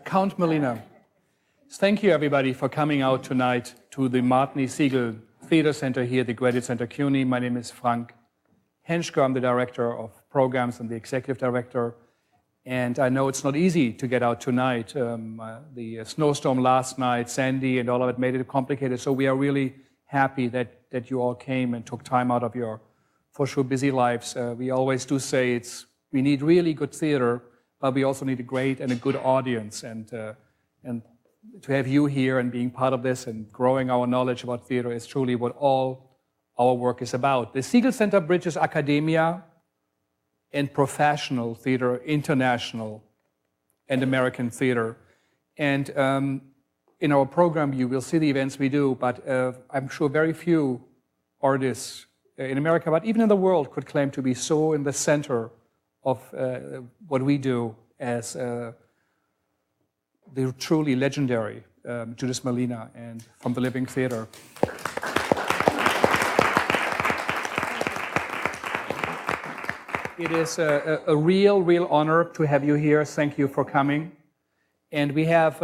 Count Malina. Thank you, everybody, for coming out tonight to the Martin Segal Theater Center here at the Graduate Center CUNY. My name is Frank Henschke. I'm the director of programs and the executive director. And I know it's not easy to get out tonight. The snowstorm last night, Sandy, and all of it made it complicated. So we are really happy that you all came and took time out of your, for sure, busy lives. We always do say we need really good theater, but we also need a great and a good audience. And to have you here and being part of this and growing our knowledge about theater is truly what all our work is about. The Segal Center bridges academia and professional theater, international and American theater. And in our program, you will see the events we do, but I'm sure very few artists in America, but even in the world, could claim to be so in the center of what we do as the truly legendary Judith Malina and from the Living Theater. It is a real honor to have you here. Thank you for coming. And we have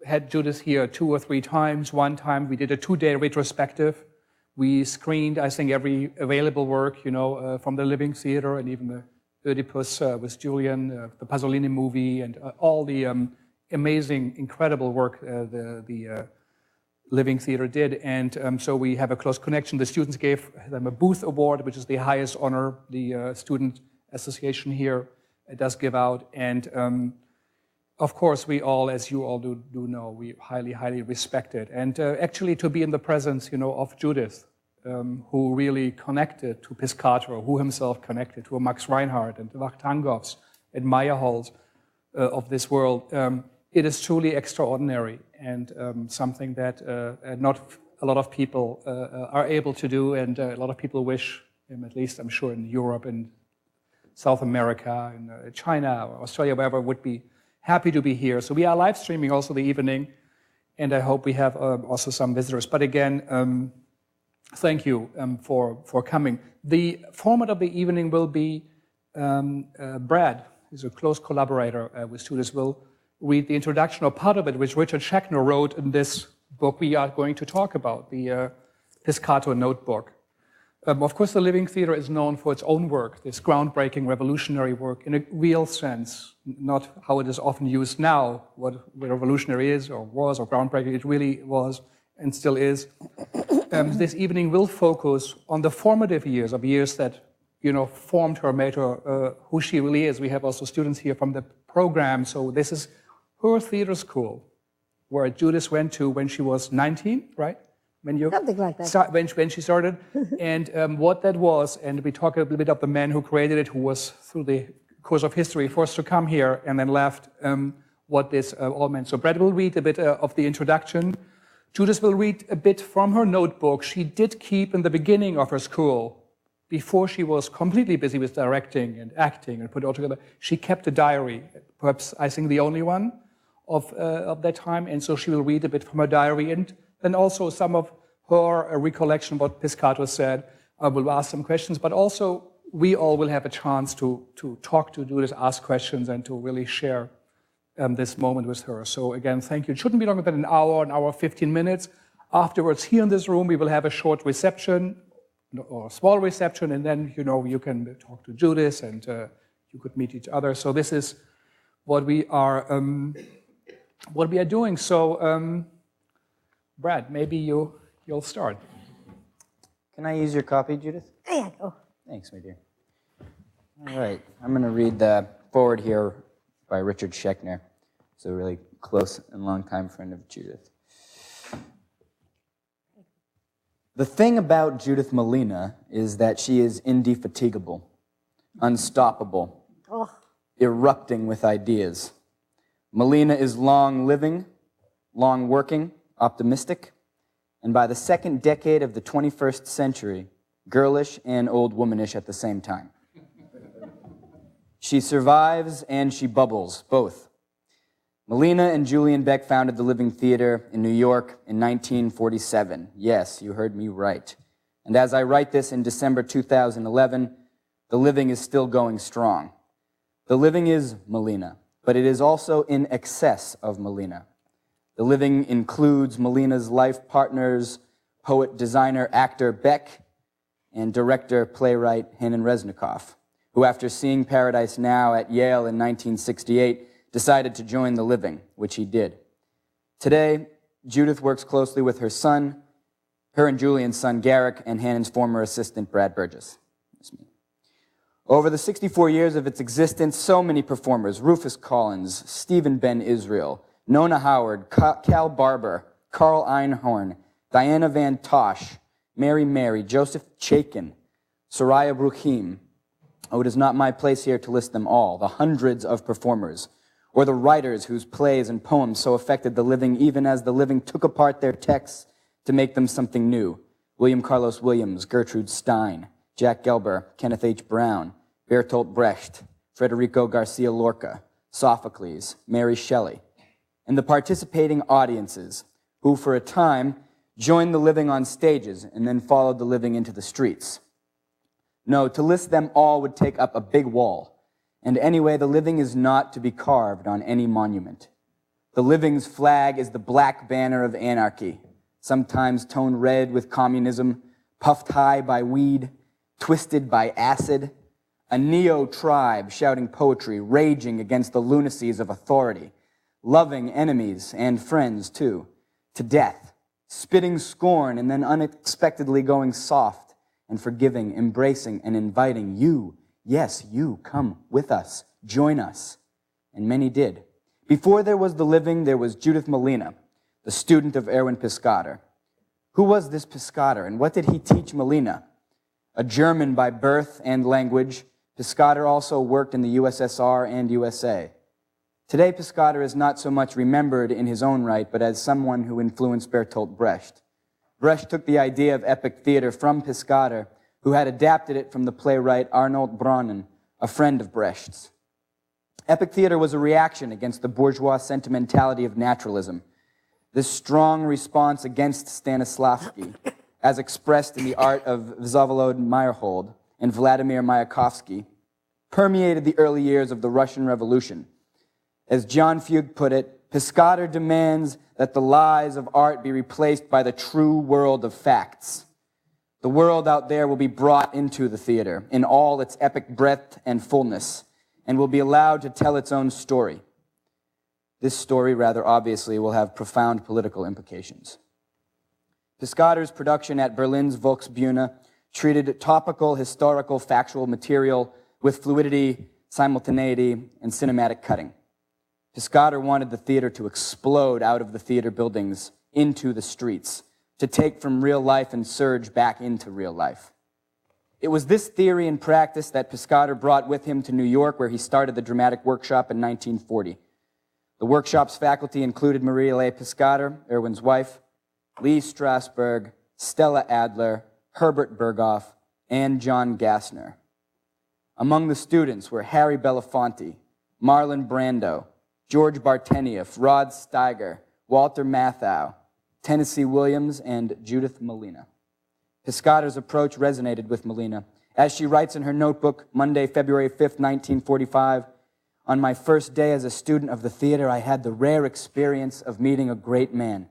had Judith here 2 or 3 times. One time we did a 2-day retrospective. We screened, I think, every available work, from the Living Theater and even the Oedipus with Julian, the Pasolini movie, and all the amazing, incredible work the Living Theater did. And so we have a close connection. The students gave them a Booth Award, which is the highest honor the Student Association here does give out. And of course, we all, as you all do know, we highly respect it. And actually to be in the presence, of Judith, who really connected to Piscator, who himself connected to Max Reinhardt and the Wachtanghoffs and Meyerholz of this world, it is truly extraordinary and something that not a lot of people are able to do, and a lot of people wish, at least I'm sure in Europe and South America and China or Australia, wherever, would be happy to be here. So we are live streaming also the evening, and I hope we have also some visitors. But again, thank you for coming. The format of the evening will be Brad, who's a close collaborator with Judith, will read the introduction or part of it, which Richard Schechner wrote in this book we are going to talk about, the Piscator Notebook. Of course, the Living Theater is known for its own work, this groundbreaking, revolutionary work in a real sense, not how it is often used now, what revolutionary is or was or groundbreaking. It really was and still is. This evening will focus on the formative years that formed her, made her who she really is. We have also students here from the program, so this is her theater school, where Judith went to when she was 19, right? Something like that. When she started, and what that was, and we talk a little bit of the man who created it, who was, through the course of history, forced to come here and then left, what this all meant. So Brad will read a bit of the introduction. Judith will read a bit from her notebook she did keep in the beginning of her school, before she was completely busy with directing and acting and put it all together. She kept a diary, perhaps I think the only one of that time, and so she will read a bit from her diary, and then also some of her recollection of what Piscator said. I will ask some questions, but also we all will have a chance to talk to Judith, ask questions, and to really share this moment with her. So again, thank you. It shouldn't be longer than an hour 15 minutes. Afterwards, here in this room, we will have a short reception, or a small reception, and then, you can talk to Judith, and you could meet each other. So this is what we are doing. So, Brad, maybe you'll start. Can I use your copy, Judith? Yeah, go. Thanks, my dear. All right, I'm going to read the forward here by Richard Schechner. He's a really close and longtime friend of Judith. The thing about Judith Malina is that she is indefatigable, unstoppable, erupting with ideas. Malina is long-living, long-working, optimistic, and by the second decade of the 21st century, girlish and old womanish at the same time. She survives and she bubbles, both. Malina and Julian Beck founded the Living Theater in New York in 1947. Yes, you heard me right. And as I write this in December 2011, the Living is still going strong. The Living is Malina, but it is also in excess of Malina. The living includes Malina's life partners, poet, designer, actor Beck, and director, playwright Hanan Resnikoff, who after seeing Paradise Now at Yale in 1968 decided to join the living, which he did. Today, Judith works closely with her son, her and Julian's son Garrick, and Hanan's former assistant Brad Burgess. That's me. Over the 64 years of its existence, so many performers, Rufus Collins, Stephen Ben Israel, Nona Howard, Cal Barber, Carl Einhorn, Diana Van Tosh, Mary, Joseph Chaikin, Soraya Bruchim. Oh, it is not my place here to list them all, the hundreds of performers, or the writers whose plays and poems so affected the living even as the living took apart their texts to make them something new. William Carlos Williams, Gertrude Stein, Jack Gelber, Kenneth H. Brown, Bertolt Brecht, Federico Garcia Lorca, Sophocles, Mary Shelley, and the participating audiences who, for a time, joined the living on stages and then followed the living into the streets. No, to list them all would take up a big wall, and anyway, the living is not to be carved on any monument. The living's flag is the black banner of anarchy, sometimes toned red with communism, puffed high by weed, twisted by acid, a neo-tribe shouting poetry, raging against the lunacies of authority, loving enemies and friends too, to death, spitting scorn and then unexpectedly going soft and forgiving, embracing and inviting you, yes, you, come with us, join us. And many did. Before there was the living, there was Judith Malina, the student of Erwin Piscator. Who was this Piscator, and what did he teach Malina? A German by birth and language, Piscator also worked in the USSR and USA. Today, Piscator is not so much remembered in his own right, but as someone who influenced Bertolt Brecht. Brecht took the idea of epic theater from Piscator, who had adapted it from the playwright Arnold Braunen, a friend of Brecht's. Epic theater was a reaction against the bourgeois sentimentality of naturalism, this strong response against Stanislavski, as expressed in the art of Vsevolod Meyerhold and Vladimir Mayakovsky, permeated the early years of the Russian Revolution. As John Fugue put it, Piscator demands that the lies of art be replaced by the true world of facts. The world out there will be brought into the theater in all its epic breadth and fullness, and will be allowed to tell its own story. This story, rather obviously, will have profound political implications. Piscator's production at Berlin's Volksbühne treated topical, historical, factual material with fluidity, simultaneity, and cinematic cutting. Piscator wanted the theater to explode out of the theater buildings into the streets, to take from real life and surge back into real life. It was this theory and practice that Piscator brought with him to New York, where he started the dramatic workshop in 1940. The workshop's faculty included Maria Leigh Piscator, Erwin's wife, Lee Strasberg, Stella Adler, Herbert Berghoff, and John Gassner. Among the students were Harry Belafonte, Marlon Brando, George Bartenieff, Rod Steiger, Walter Matthau, Tennessee Williams, and Judith Malina. Piscator's approach resonated with Malina. As she writes in her notebook, Monday, February 5th, 1945, on my first day as a student of the theater, I had the rare experience of meeting a great man.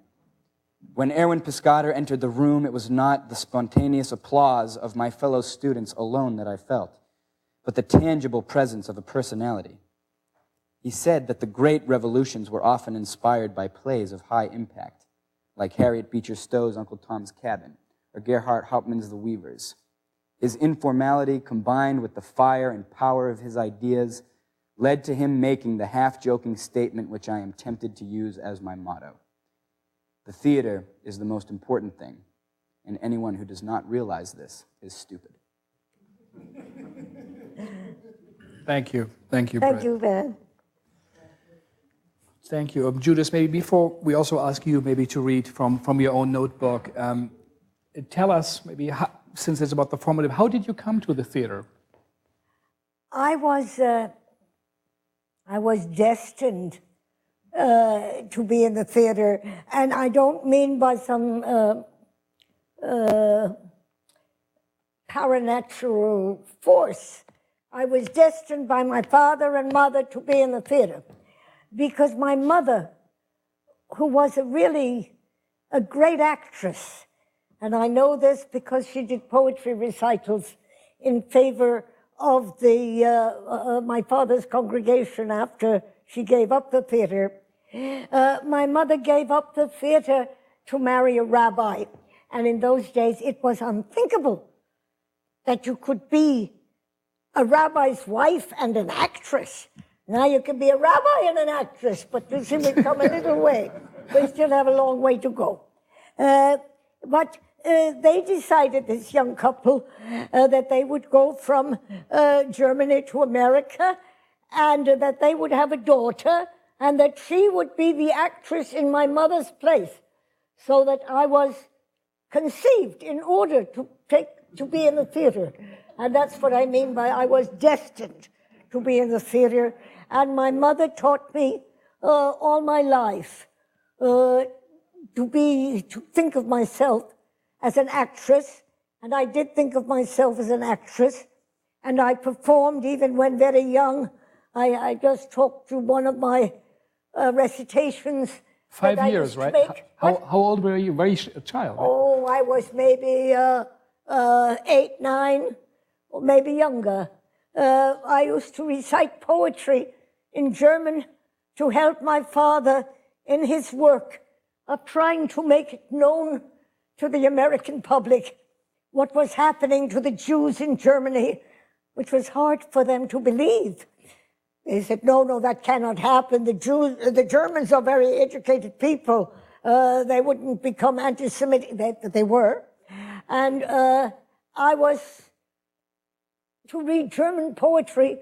When Erwin Piscator entered the room, it was not the spontaneous applause of my fellow students alone that I felt, but the tangible presence of a personality. He said that the great revolutions were often inspired by plays of high impact, like Harriet Beecher Stowe's Uncle Tom's Cabin, or Gerhard Hauptmann's The Weavers. His informality, combined with the fire and power of his ideas, led to him making the half-joking statement which I am tempted to use as my motto. The theater is the most important thing, and anyone who does not realize this is stupid. Thank you. Thank you, Thank Brett. you, Ben. Thank you. Judith, maybe before we also ask you maybe to read from your own notebook, tell us maybe, how, since it's about the formative, how did you come to the theater? I was destined to be in the theater, and I don't mean by some paranatural force. I was destined by my father and mother to be in the theater. because my mother, who was really a great actress, and I know this because she did poetry recitals in favor of my father's congregation after she gave up the theater. My mother gave up the theater to marry a rabbi. And in those days, it was unthinkable that you could be a rabbi's wife and an actress. Now you can be a rabbi and an actress, but you see, we've come a little way. We still have a long way to go. But they decided, this young couple, that they would go from Germany to America, and that they would have a daughter, and that she would be the actress in my mother's place, so that I was conceived in order to be in the theater. And that's what I mean by I was destined to be in the theater. And my mother taught me all my life to think of myself as an actress. And I did think of myself as an actress. And I performed even when very young. I just talked to one of my recitations. 5 years, right? How old were you? Very a child. Right? Oh, I was maybe 8, 9, or maybe younger. I used to recite poetry in German to help my father in his work of trying to make it known to the American public what was happening to the Jews in Germany, which was hard for them to believe. They said, no, that cannot happen. The Germans are very educated people. They wouldn't become anti-Semitic. They were. And I was to read German poetry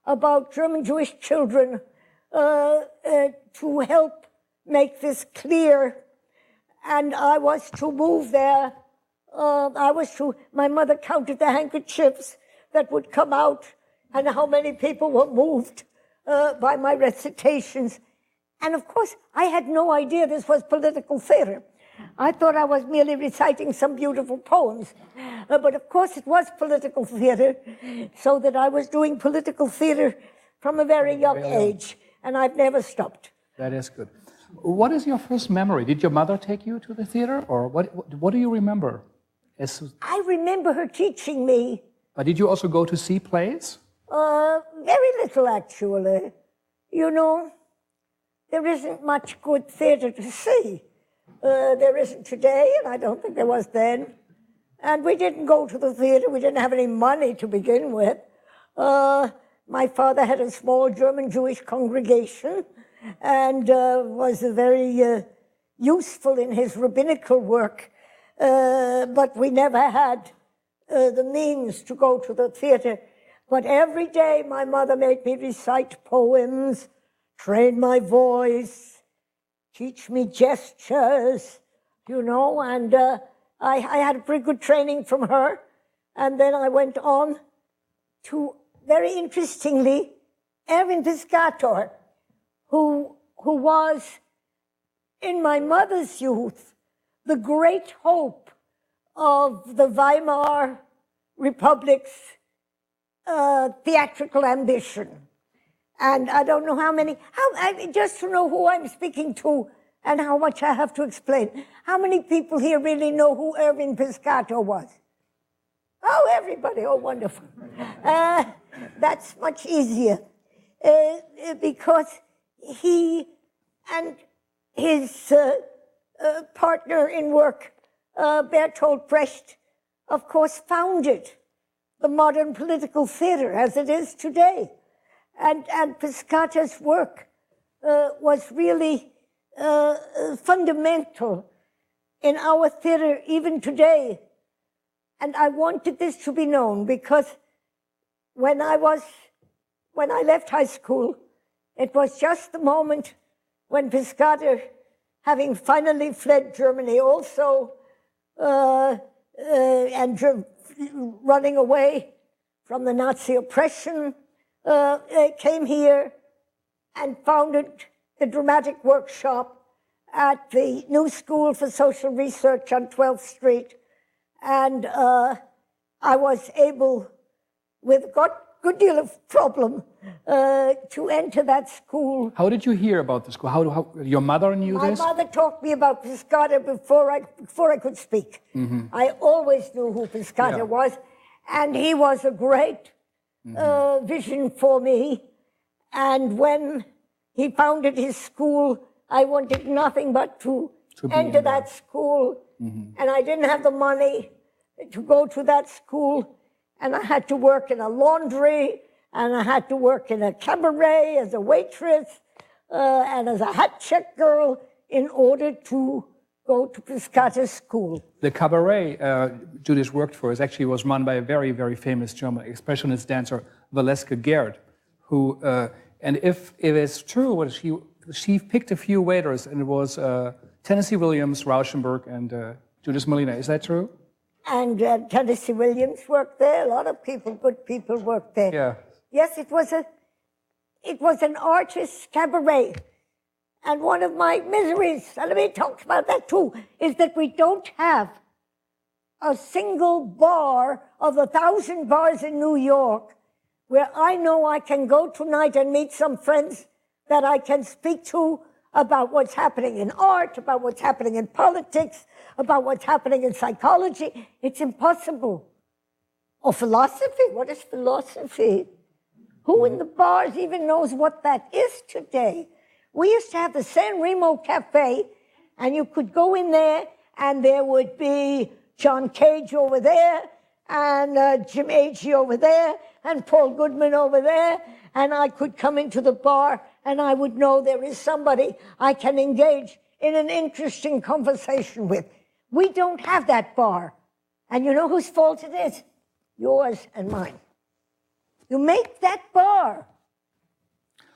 about German Jewish children to help make this clear. And I was to move there. My mother counted the handkerchiefs that would come out and how many people were moved by my recitations. And of course, I had no idea this was political theater. I thought I was merely reciting some beautiful poems. But of course, it was political theater, so that I was doing political theater from a very young age, and I've never stopped. That is good. What is your first memory? Did your mother take you to the theater, or what do you remember? I remember her teaching me. But did you also go to see plays? Very little, actually. You know, there isn't much good theater to see. There isn't today, and I don't think there was then. And we didn't go to the theater. We didn't have any money to begin with. My father had a small German Jewish congregation and was very useful in his rabbinical work. But we never had the means to go to the theater. But every day my mother made me recite poems, train my voice, teach me gestures, you know, and I had a pretty good training from her. And then I went on to, very interestingly, Erwin Piscator, who was, in my mother's youth, the great hope of the Weimar Republic's theatrical ambition. And I don't know how many, just to know who I'm speaking to and how much I have to explain. How many people here really know who Erwin Piscator was? Oh, everybody. Oh, wonderful. That's much easier because he and his partner in work, Bertolt Brecht, of course, founded the modern political theater as it is today. And Piscator's work was really fundamental in our theater even today. And I wanted this to be known because when I left high school, it was just the moment when Piscator, having finally fled Germany also, and running away from the Nazi oppression, came here and founded the dramatic workshop at the New School for Social Research on 12th Street. And I was able, with good deal of problem to enter that school. How did you hear about the school? How your mother knew this? My mother taught me about Piscator before I could speak. I always knew who Piscator was, and he was a great vision for me. And when he founded his school, I wanted nothing but to enter that school. And I didn't have the money to go to that school. And I had to work in a laundry, and I had to work in a cabaret as a waitress, and as a hat check girl in order to go to Piscator's school. The cabaret Judith worked for was run by a very, very famous German expressionist dancer, Valeska Gerd, who, and if it is true, she picked a few waiters, and it was Tennessee Williams, Rauschenberg, and Judith Malina. Is that true? And Tennessee Williams worked there. A lot of people, good people, worked there. Yeah. Yes, it was an artist's cabaret. And one of my miseries, and we talked about that too, is that we don't have a single bar of 1,000 bars in New York where I know I can go tonight and meet some friends that I can speak to about what's happening in art, about what's happening in politics, about what's happening in psychology. It's impossible. Or philosophy. What is philosophy? Who in the bars even knows what that is today? We used to have the San Remo Cafe, and you could go in there, and there would be John Cage over there, and Jim Agee over there, and Paul Goodman over there, and I could come into the bar, and I would know there is somebody I can engage in an interesting conversation with. We don't have that bar. And you know whose fault it is? Yours and mine. You make that bar.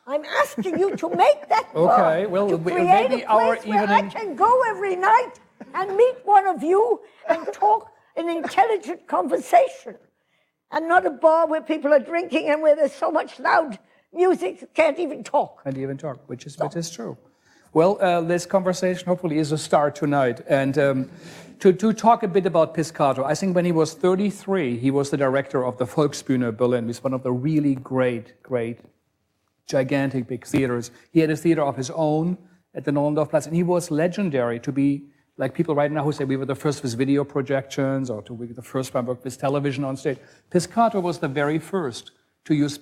I'm asking you to make that bar. Okay, well, to maybe our evening. Where I evening... can go every night and meet one of you and talk an intelligent conversation. And not a bar where people are drinking and where there's so much loud music you can't even talk. Can't even talk, which is true. Well, this conversation hopefully is a start tonight. And to talk a bit about Piscator, I think when he was 33, he was the director of the Volksbühne Berlin. It was one of the really great, gigantic big theaters. He had a theater of his own at the Nollendorfplatz, and he was legendary to be like people right now who say we were the first with video projections or we were the first one with television on stage. Piscator was the very first to use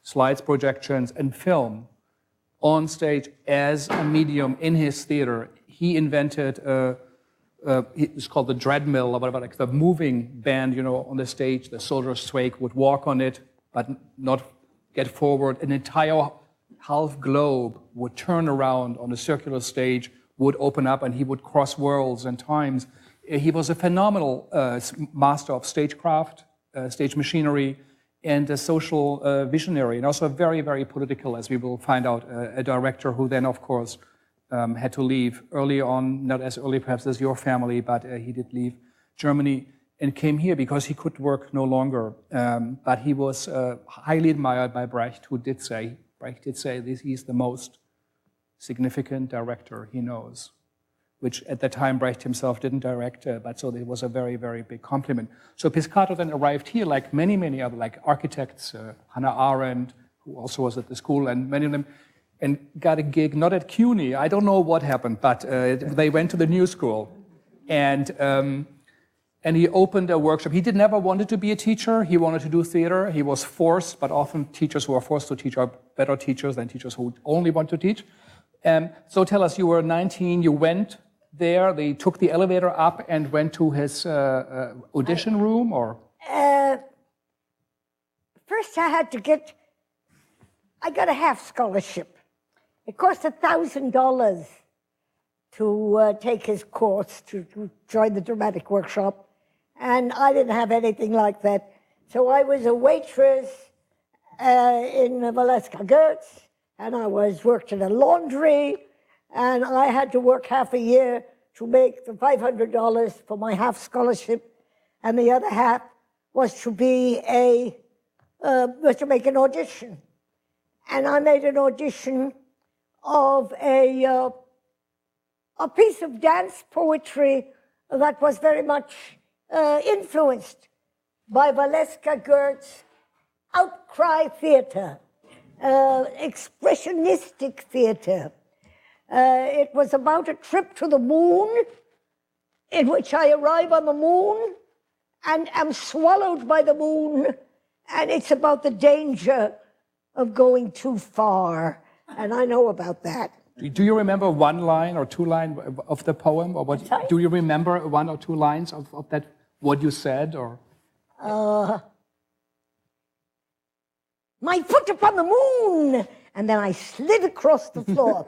slides projections, and film on stage as a medium in his theater. He invented, it's called the dreadmill, or whatever, like the moving band, on the stage. The soldiers sway, would walk on it, but not get forward. An entire half globe would turn around on a circular stage, would open up, and he would cross worlds and times. He was a phenomenal master of stagecraft, stage machinery, and a social visionary, and also very, very political, as we will find out, a director who then, of course, had to leave early on, not as early perhaps as your family, but he did leave Germany and came here because he could work no longer. But he was highly admired by Brecht, Brecht did say this, he's the most significant director he knows, which at the time Brecht himself didn't direct, but so it was a very, very big compliment. So Piscator then arrived here, like many, many other, like architects, Hannah Arendt, who also was at the school, and many of them, and got a gig, not at CUNY, I don't know what happened, but they went to the New School, and he opened a workshop. He never wanted to be a teacher, he wanted to do theater, he was forced, but often teachers who are forced to teach are better teachers than teachers who only want to teach. So tell us, you were 19, you went there, they took the elevator up and went to his audition room, or? First I got a half scholarship. It cost $1,000 to take his course, to join the dramatic workshop, and I didn't have anything like that. So I was a waitress in Valeska Goetz, and I worked in a laundry, and I had to work half a year to make the $500 for my half scholarship, and the other half was to make an audition. And I made an audition of a piece of dance poetry that was very much influenced by Valeska Goetz's outcry theater, expressionistic theater. It was about a trip to the moon, in which I arrive on the moon and am swallowed by the moon, and it's about the danger of going too far, and I know about that. Do you remember one line or two lines of the poem, or what? Do you remember one or two lines of that? What you said, or? My foot upon the moon, and then I slid across the floor.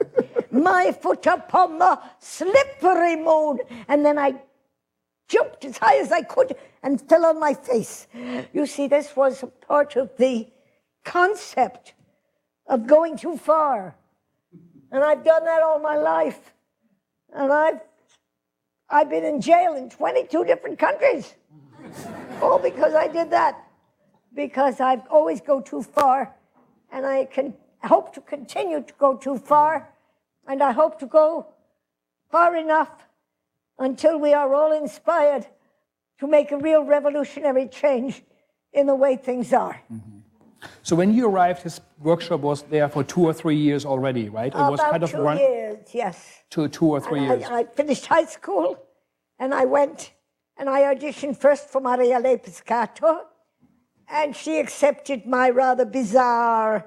My foot upon the slippery moon, and then I jumped as high as I could and fell on my face. You see, this was a part of the concept of going too far. And I've done that all my life. And I've been in jail in 22 different countries. All because I did that. Because I always go too far, and I hope to continue to go too far, and I hope to go far enough until we are all inspired to make a real revolutionary change in the way things are. Mm-hmm. So when you arrived, his workshop was there for 2 or 3 years already, right? It was About kind of 2 years, yes. 2 or 3 years. I finished high school, and I went and I auditioned first for Elaine Piscator, and she accepted my rather bizarre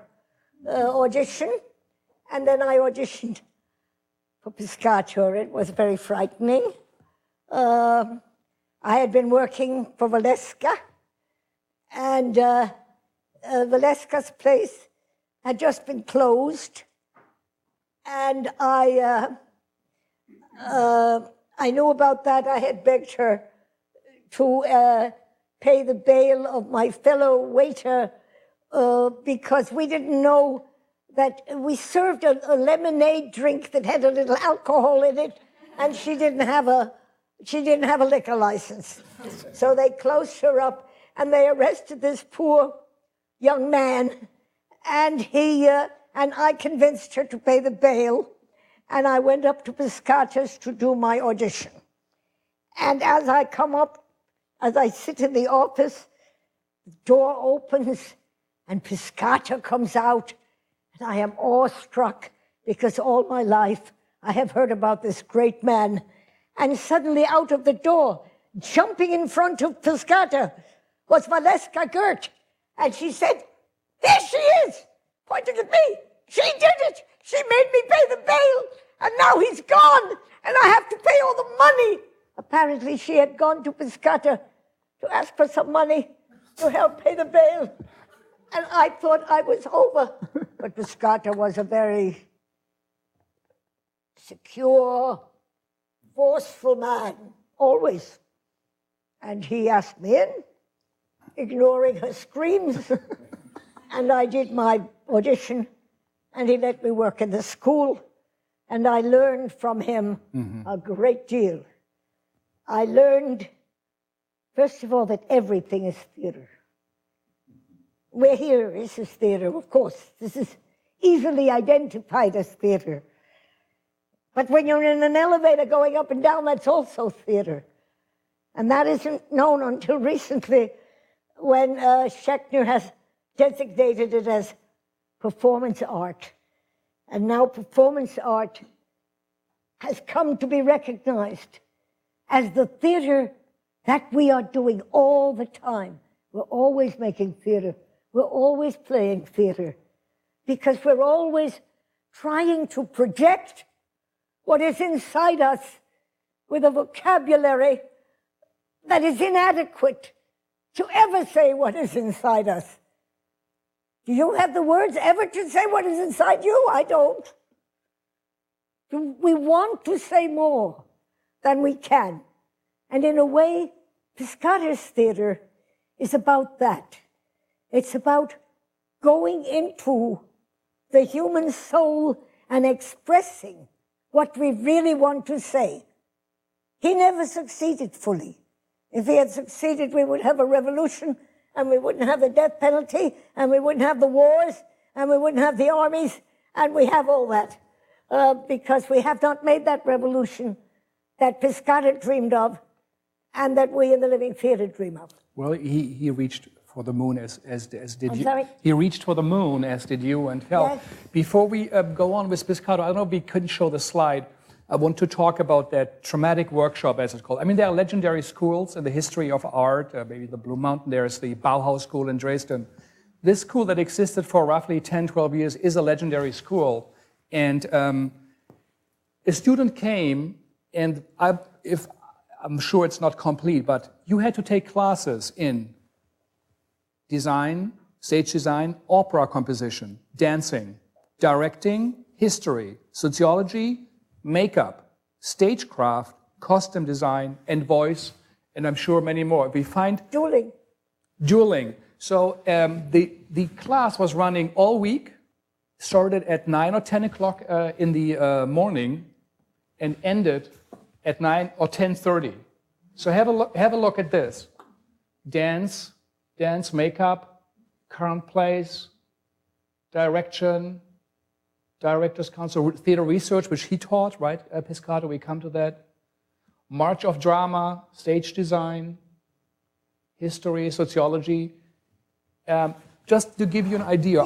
audition. And then I auditioned for Piscator. It was very frightening. I had been working for Valeska, and Valeska's place had just been closed. And I knew about that. I had begged her to pay the bail of my fellow waiter because we didn't know that we served a lemonade drink that had a little alcohol in it, and she didn't have a liquor license. So they closed her up, and they arrested this poor young man, and I convinced her to pay the bail, and I went up to Piscator's to do my audition. And as I come up, as I sit in the office, the door opens and Piscator comes out, and I am awestruck because all my life I have heard about this great man. And suddenly out of the door, jumping in front of Piscator, was Valeska Gert. And she said, "There she is," pointing at me. "She did it. She made me pay the bail, and now he's gone, and I have to pay all the money." Apparently she had gone to Piscator to ask for some money to help pay the bail. And I thought I was over. But Piscator was a very secure, forceful man, always. And he asked me in, ignoring her screams. And I did my audition, and he let me work in the school. And I learned from him a great deal. I learned, first of all, that everything is theater. We're here, this is theater, of course. This is easily identified as theater. But when you're in an elevator going up and down, that's also theater. And that isn't known until recently, when Schechner has designated it as performance art. And now performance art has come to be recognized as the theater that we are doing all the time. We're always making theater. We're always playing theater. Because we're always trying to project what is inside us with a vocabulary that is inadequate to ever say what is inside us. Do you have the words ever to say what is inside you? I don't. We want to say more than we can. And in a way, Piscator's theater is about that. It's about going into the human soul and expressing what we really want to say. He never succeeded fully. If he had succeeded, we would have a revolution, and we wouldn't have the death penalty, and we wouldn't have the wars, and we wouldn't have the armies, and we have all that. Because we have not made that revolution that Piscator dreamed of, and that we in the Living Theatre dream of. Well, he reached for the moon as did I'm you. sorry? He reached for the moon as did you and fell. Yes. Before we go on with Piscator, I don't know if we couldn't show the slide. I want to talk about that traumatic workshop, as it's called. I mean, there are legendary schools in the history of art. Maybe the Blue Mountain, there's the Bauhaus School in Dresden. This school that existed for roughly 10, 12 years is a legendary school. And a student came, and I'm sure it's not complete, but you had to take classes in design, stage design, opera composition, dancing, directing, history, sociology, makeup, stagecraft, costume design, and voice, and I'm sure many more. We find dueling. So the class was running all week, started at 9 or 10 o'clock in the morning, and ended at 9 or 10:30. So have a look at this: dance, makeup, current plays, direction, Directors Council, theater research, which he taught, right, Piscator, we come to that. March of drama, stage design, history, sociology. Just to give you an idea.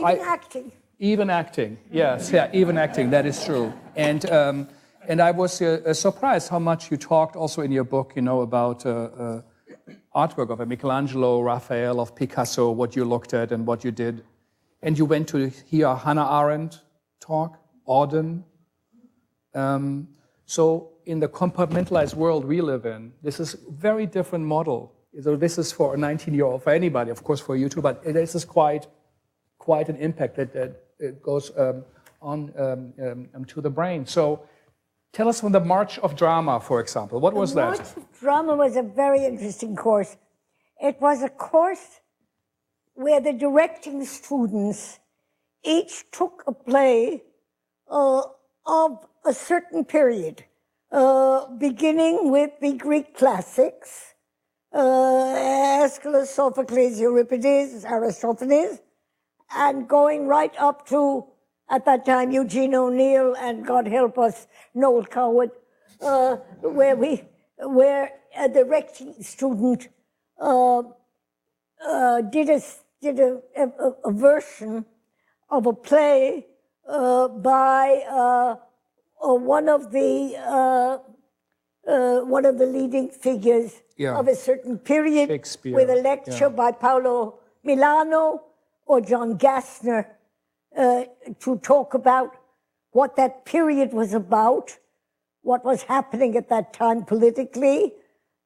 Even acting, yes, yeah, even acting, that is true. And I was surprised how much you talked also in your book, you know, about artwork of Michelangelo, Raphael, of Picasso, what you looked at and what you did. And you went to hear Hannah Arendt talk, Auden. So in the compartmentalized world we live in, this is a very different model. So this is for a 19-year-old, for anybody, of course for you too, but this is quite an impact that it goes on to the brain. So tell us from the March of Drama, for example. What was that? The March of Drama was a very interesting course. It was a course where the directing students each took a play of a certain period, beginning with the Greek classics, Aeschylus, Sophocles, Euripides, Aristophanes, and going right up to, at that time, Eugene O'Neill and, God help us, Noel Coward, where a directing student did a version of a play by one of the leading figures of a certain period, with a lecture by Paolo Milano or John Gassner to talk about what that period was about, what was happening at that time politically,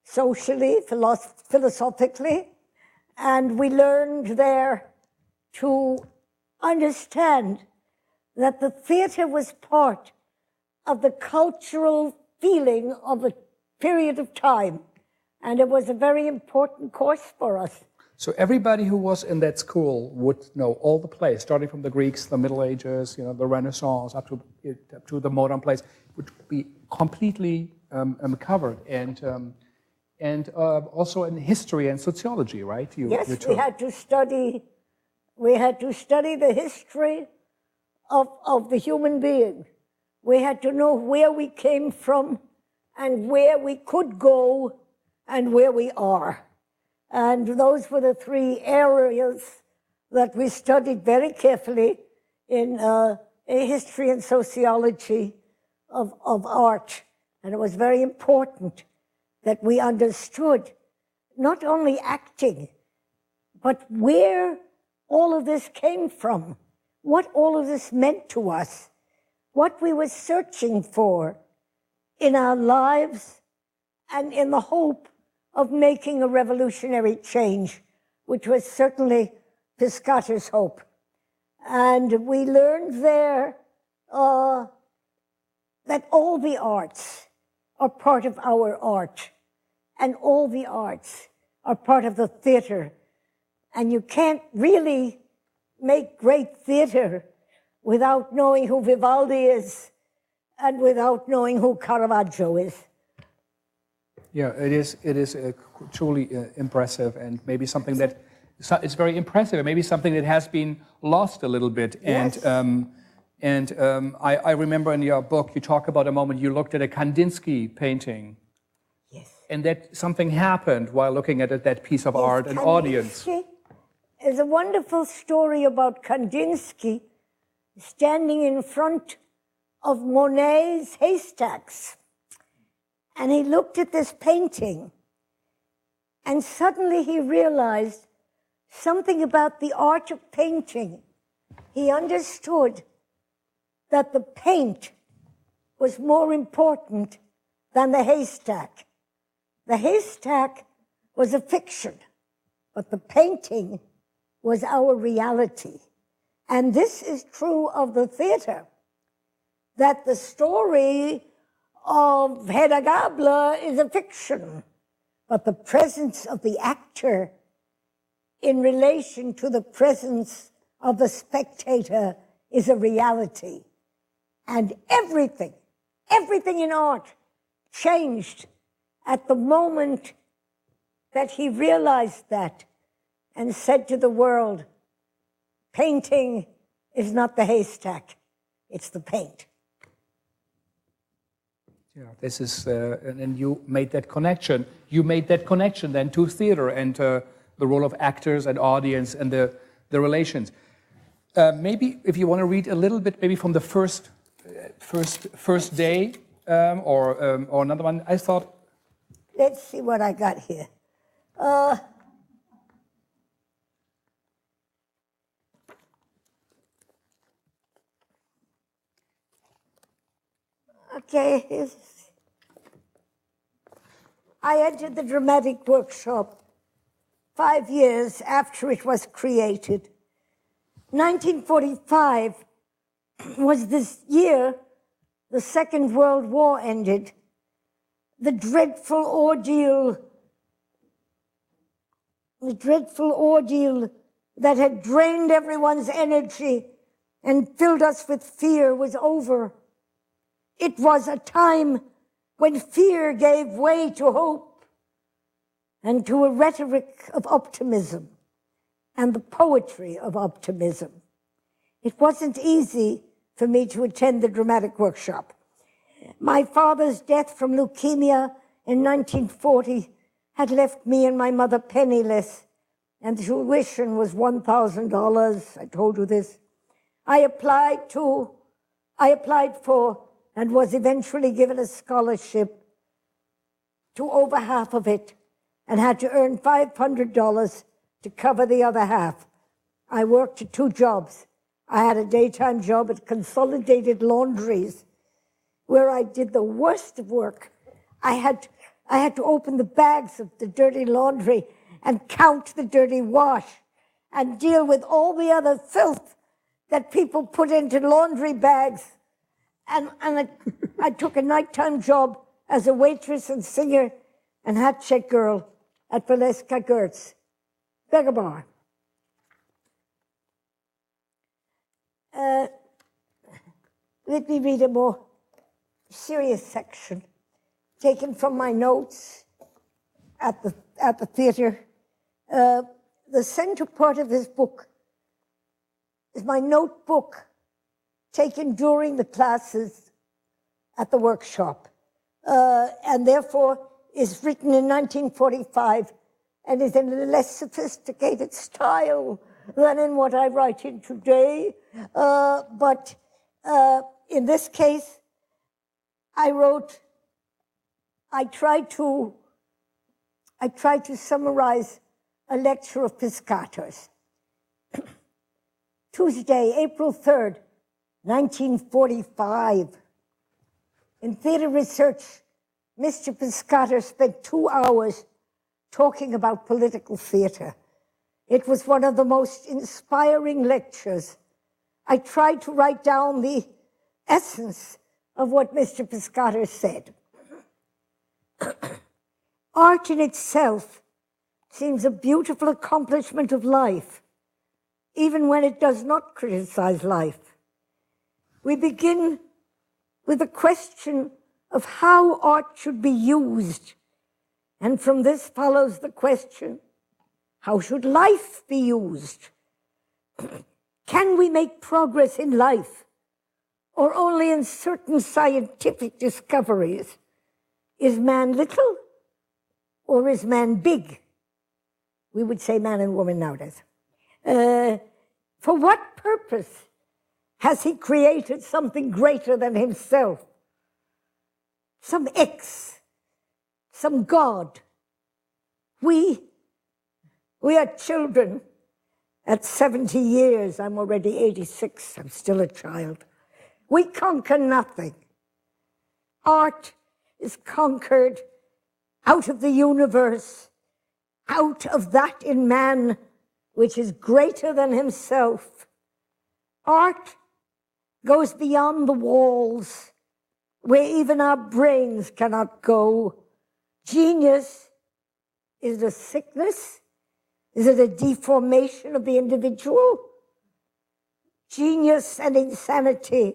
socially, philosophically. And we learned there to understand that the theater was part of the cultural feeling of a period of time. And it was a very important course for us. So everybody who was in that school would know all the plays, starting from the Greeks, the Middle Ages, you know, the Renaissance, up to the modern plays, would be completely covered, and also in history and sociology, right? Yes, we had to study. We had to study the history of the human being. We had to know where we came from, and where we could go, and where we are. And those were the three areas that we studied very carefully in history and sociology of art. And it was very important that we understood not only acting, but where all of this came from, what all of this meant to us, what we were searching for in our lives, and in the hope of making a revolutionary change, which was certainly Piscator's hope. And we learned there that all the arts are part of our art, and all the arts are part of the theater. And you can't really make great theater without knowing who Vivaldi is and without knowing who Caravaggio is. Yeah, it is truly impressive, and maybe something that it's very impressive, and maybe something that has been lost a little bit. Yes. And I remember in your book you talk about a moment you looked at a Kandinsky painting. Yes. And that something happened while looking at that piece of art, an audience. There's a wonderful story about Kandinsky standing in front of Monet's haystacks. And he looked at this painting, and suddenly he realized something about the art of painting. He understood that the paint was more important than the haystack. The haystack was a fiction, but the painting was our reality. And this is true of the theater, that the story of Hedda Gabler is a fiction, but the presence of the actor in relation to the presence of the spectator is a reality. And everything in art changed at the moment that he realized that and said to the world, painting is not the haystack, it's the paint. Yeah, this is, and you made that connection. You made that connection then to theater and the role of actors and audience and the relations. Maybe if you want to read a little bit, maybe from the first day or another one. I thought. Let's see what I got here. Okay, I entered the dramatic workshop 5 years after it was created. 1945 was this year the Second World War ended. The dreadful ordeal that had drained everyone's energy and filled us with fear was over. It was a time when fear gave way to hope and to a rhetoric of optimism and the poetry of optimism. It wasn't easy for me to attend the dramatic workshop. My father's death from leukemia in 1940 had left me and my mother penniless, and the tuition was $1,000. I told you this. I applied for and was eventually given a scholarship to over half of it and had to earn $500 to cover the other half. I worked at 2 jobs. I had a daytime job at Consolidated Laundries where I did the worst of work. I had to open the bags of the dirty laundry and count the dirty wash and deal with all the other filth that people put into laundry bags. And I took a nighttime job as a waitress and singer and hat check girl at Valeska Gertz, Beggar Bar. Let me read a more serious section taken from my notes at the theater. The center part of this book is my notebook taken during the classes at the workshop, and therefore is written in 1945 and is in a less sophisticated style than in what I write in today. But in this case, I tried to summarize a lecture of Piscator's. Tuesday, April 3rd, 1945. In theater research, Mr. Piscator spent 2 hours talking about political theater. It was one of the most inspiring lectures. I tried to write down the essence of what Mr. Piscator said. Art in itself seems a beautiful accomplishment of life, even when it does not criticize life. We begin with the question of how art should be used, and from this follows the question, how should life be used? Can we make progress in life, or only in certain scientific discoveries? Is man little, or is man big? We would say man and woman nowadays. For what purpose has he created something greater than himself? Some X, some God. We are children. At 70 years, I'm already 86, I'm still a child. We conquer nothing. Art is conquered out of the universe, out of that in man which is greater than himself. Art goes beyond the walls where even our brains cannot go. Genius is a sickness. Is it a deformation of the individual? Genius and insanity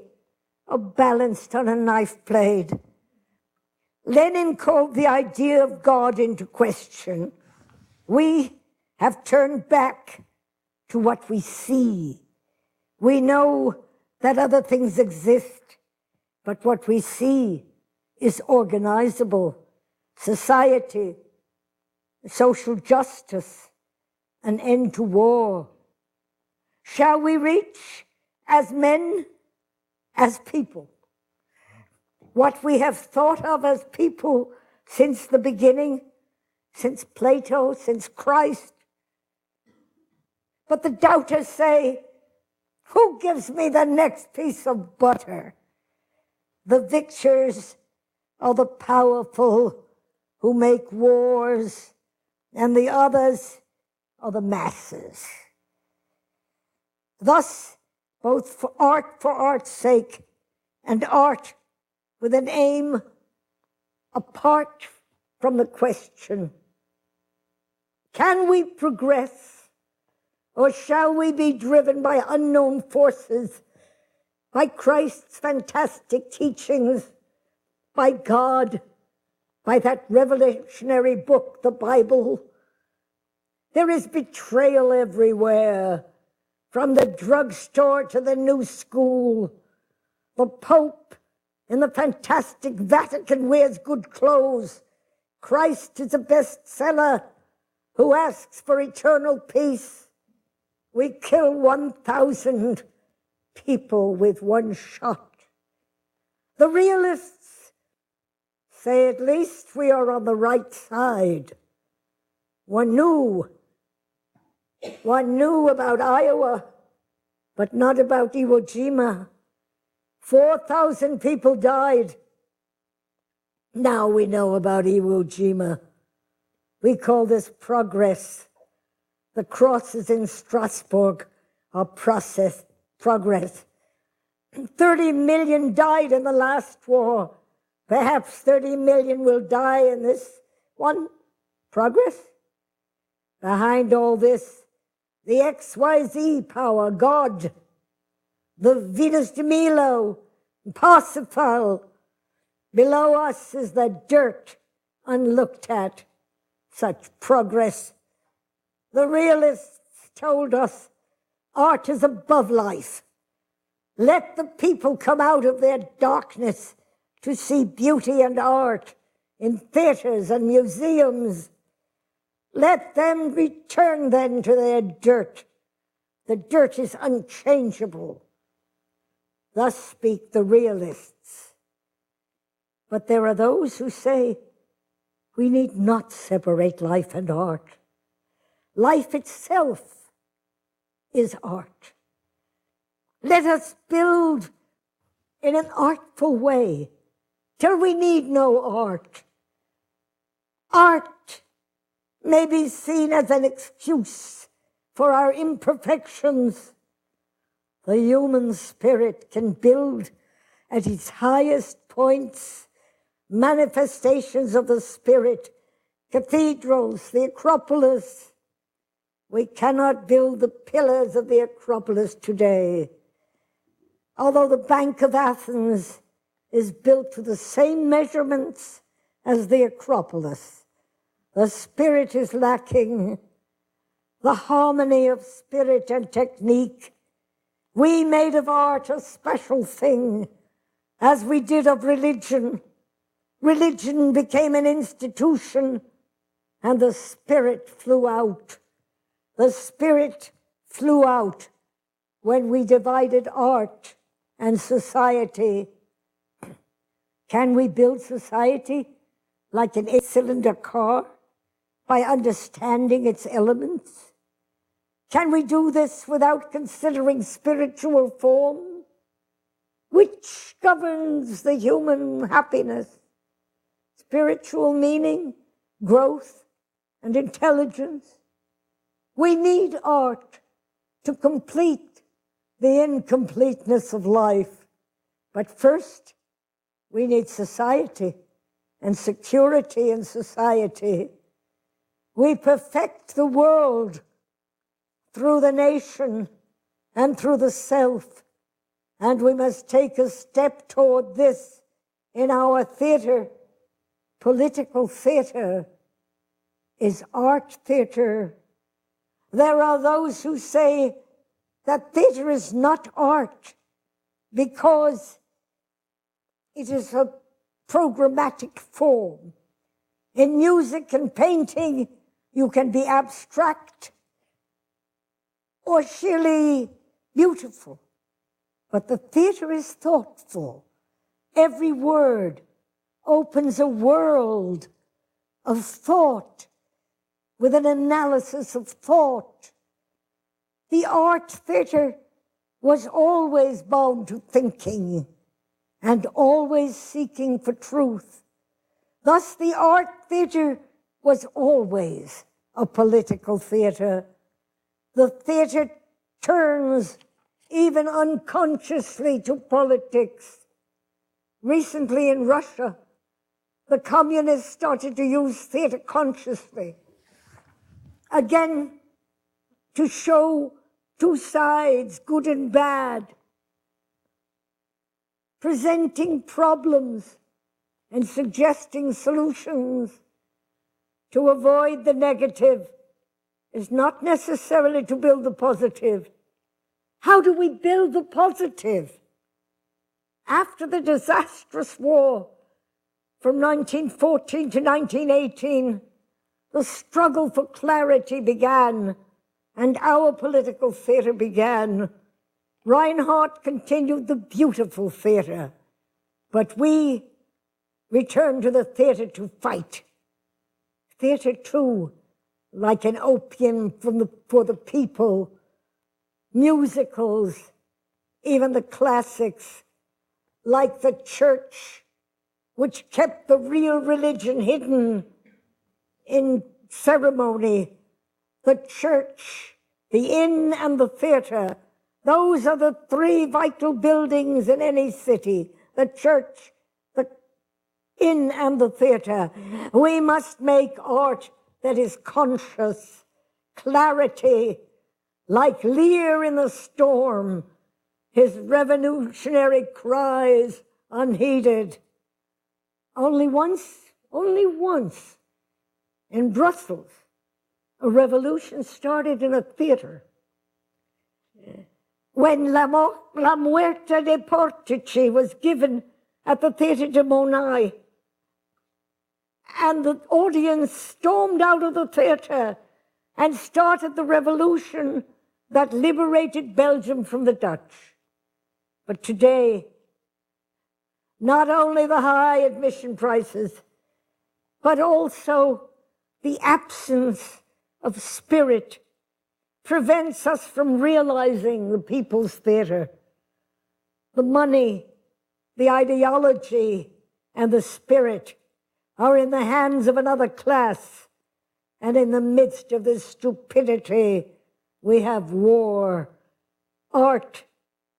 are balanced on a knife blade. Lenin called the idea of God into question. We have turned back to what we see. We know that other things exist, but what we see is organizable. Society, social justice, an end to war. Shall we reach as men, as people, what we have thought of as people since the beginning, since Plato, since Christ? But the doubters say, who gives me the next piece of butter? The victors are the powerful who make wars, and the others are the masses. Thus, both for art's sake and art with an aim apart from the question, can we progress, or shall we be driven by unknown forces, by Christ's fantastic teachings, by God, by that revolutionary book, the Bible? There is betrayal everywhere, from the drugstore to the new school. The Pope in the fantastic Vatican wears good clothes. Christ is a bestseller who asks for eternal peace. We kill 1,000 people with one shot. The realists say at least we are on the right side. One knew about Iowa, but not about Iwo Jima. 4,000 people died. Now we know about Iwo Jima. We call this progress. The crosses in Strasbourg are progress. 30 million died in the last war. Perhaps 30 million will die in this one. Progress? Behind all this, the XYZ power, God, the Venus de Milo, Parsifal. Below us is the dirt unlooked at. Such progress. The realists told us art is above life. Let the people come out of their darkness to see beauty and art in theaters and museums. Let them return then to their dirt. The dirt is unchangeable. Thus speak the realists. But there are those who say we need not separate life and art. Life itself is art. Let us build in an artful way till we need no art. Art may be seen as an excuse for our imperfections. The human spirit can build at its highest points manifestations of the spirit, cathedrals, the Acropolis. We cannot build the pillars of the Acropolis today. Although the Bank of Athens is built to the same measurements as the Acropolis, the spirit is lacking. The harmony of spirit and technique. We made of art a special thing, as we did of religion. Religion became an institution, and the spirit flew out. The spirit flew out when we divided art and society. Can we build society like an eight-cylinder car by understanding its elements? Can we do this without considering spiritual form? Which governs the human happiness? Spiritual meaning, growth, and intelligence? We need art to complete the incompleteness of life. But first, we need society and security in society. We perfect the world through the nation and through the self, and we must take a step toward this in our theater. Political theater is art theater. There are those who say that theater is not art because it is a programmatic form. In music and painting, you can be abstract or sheerly beautiful. But the theater is thoughtful. Every word opens a world of thought with an analysis of thought. The art theater was always bound to thinking and always seeking for truth. Thus, the art theater was always a political theater. The theater turns even unconsciously to politics. Recently in Russia, the communists started to use theater consciously, again, to show two sides, good and bad, presenting problems and suggesting solutions. To avoid the negative is not necessarily to build the positive. How do we build the positive? After the disastrous war from 1914 to 1918, the struggle for clarity began, and our political theater began. Reinhardt continued the beautiful theater, but we returned to the theater to fight. Theater, too, like an opium for the people. Musicals, even the classics, like the church, which kept the real religion hidden in ceremony. The church, the inn, and the theater, those are the three vital buildings in any city. The church, the inn, and the theater. We must make art that is conscious, clarity, like Lear in the storm, his revolutionary cries unheeded. Only once in Brussels, a revolution started in a theater. When La Muerte de Portici was given at the Theatre de Monet, and the audience stormed out of the theater and started the revolution that liberated Belgium from the Dutch. But today, not only the high admission prices, but also the absence of spirit prevents us from realizing the people's theater. The money, the ideology, and the spirit are in the hands of another class. And in the midst of this stupidity, we have war. Art,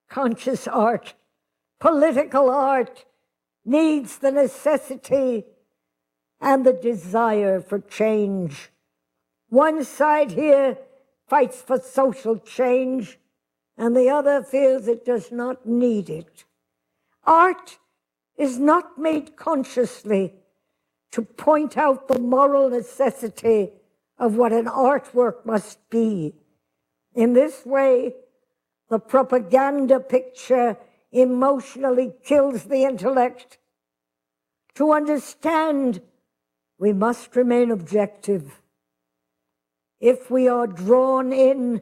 conscious art, political art needs the necessity and the desire for change. One side here fights for social change, and the other feels it does not need it. Art is not made consciously to point out the moral necessity of what an artwork must be. In this way, the propaganda picture emotionally kills the intellect. To understand, we must remain objective. If we are drawn in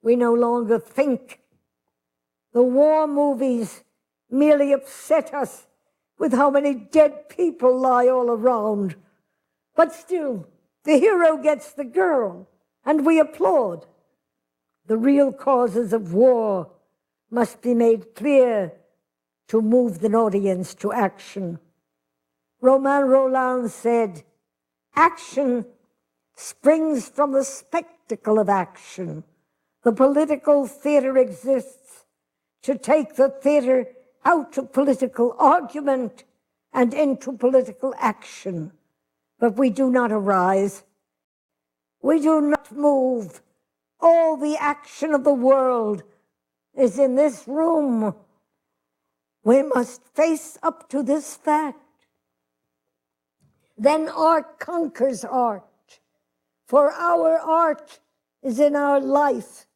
We no longer think. The war movies merely upset us with how many dead people lie all around. But still, the hero gets the girl, and we applaud. The real causes of war must be made clear to move the audience to action. Romain Rolland said, "Action springs from the spectacle of action. The political theater exists to take the theater out of political argument and into political action. But we do not arise. We do not move. All the action of the world is in this room. We must face up to this fact. Then art conquers art, for our art is in our life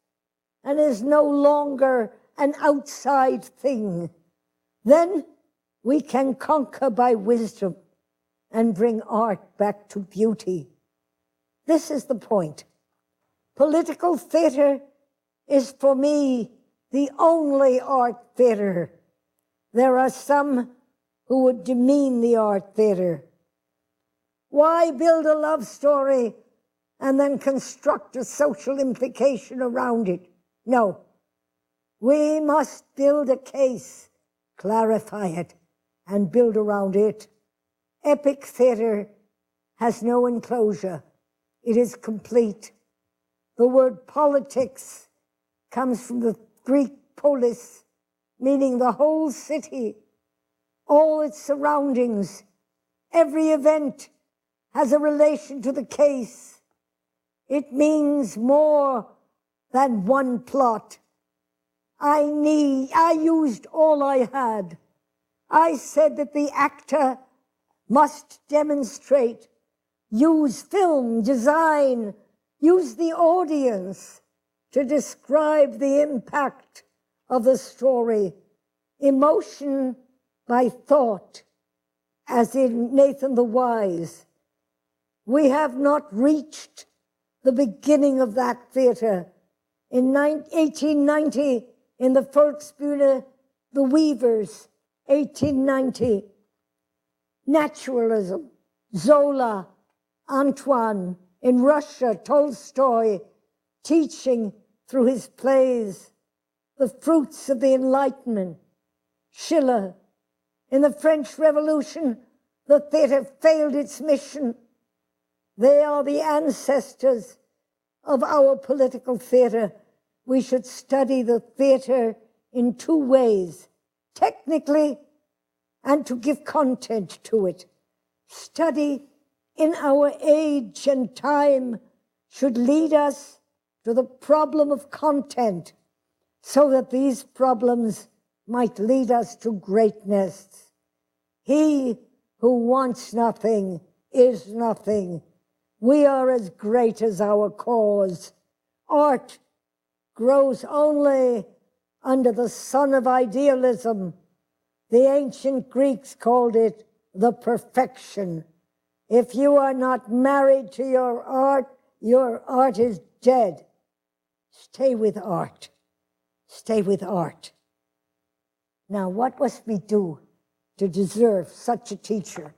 and is no longer an outside thing. Then we can conquer by wisdom and bring art back to beauty." This is the point. Political theater is, for me, the only art theater. There are some who would demean the art theater. Why build a love story and then construct a social implication around it? No. We must build a case, clarify it, and build around it. Epic theater has no enclosure. It is complete. The word politics comes from the Greek polis, meaning the whole city, all its surroundings. Every event has a relation to the case. It means more than one plot. I used all I had. I said that the actor must demonstrate, use film, design, use the audience to describe the impact of the story. Emotion by thought, as in Nathan the Wise. We have not reached the beginning of that theater. In 1890, in the Volksbühne, The Weavers, 1890, naturalism, Zola, Antoine, in Russia, Tolstoy, teaching through his plays the fruits of the Enlightenment, Schiller. In the French Revolution, the theater failed its mission. They are the ancestors of our political theater. We should study the theater in two ways, technically and to give content to it. Study in our age and time should lead us to the problem of content so that these problems might lead us to greatness. He who wants nothing is nothing. We are as great as our cause. Art grows only under the sun of idealism. The ancient Greeks called it the perfection. If you are not married to your art is dead. Stay with art. Stay with art. Now, what must we do to deserve such a teacher?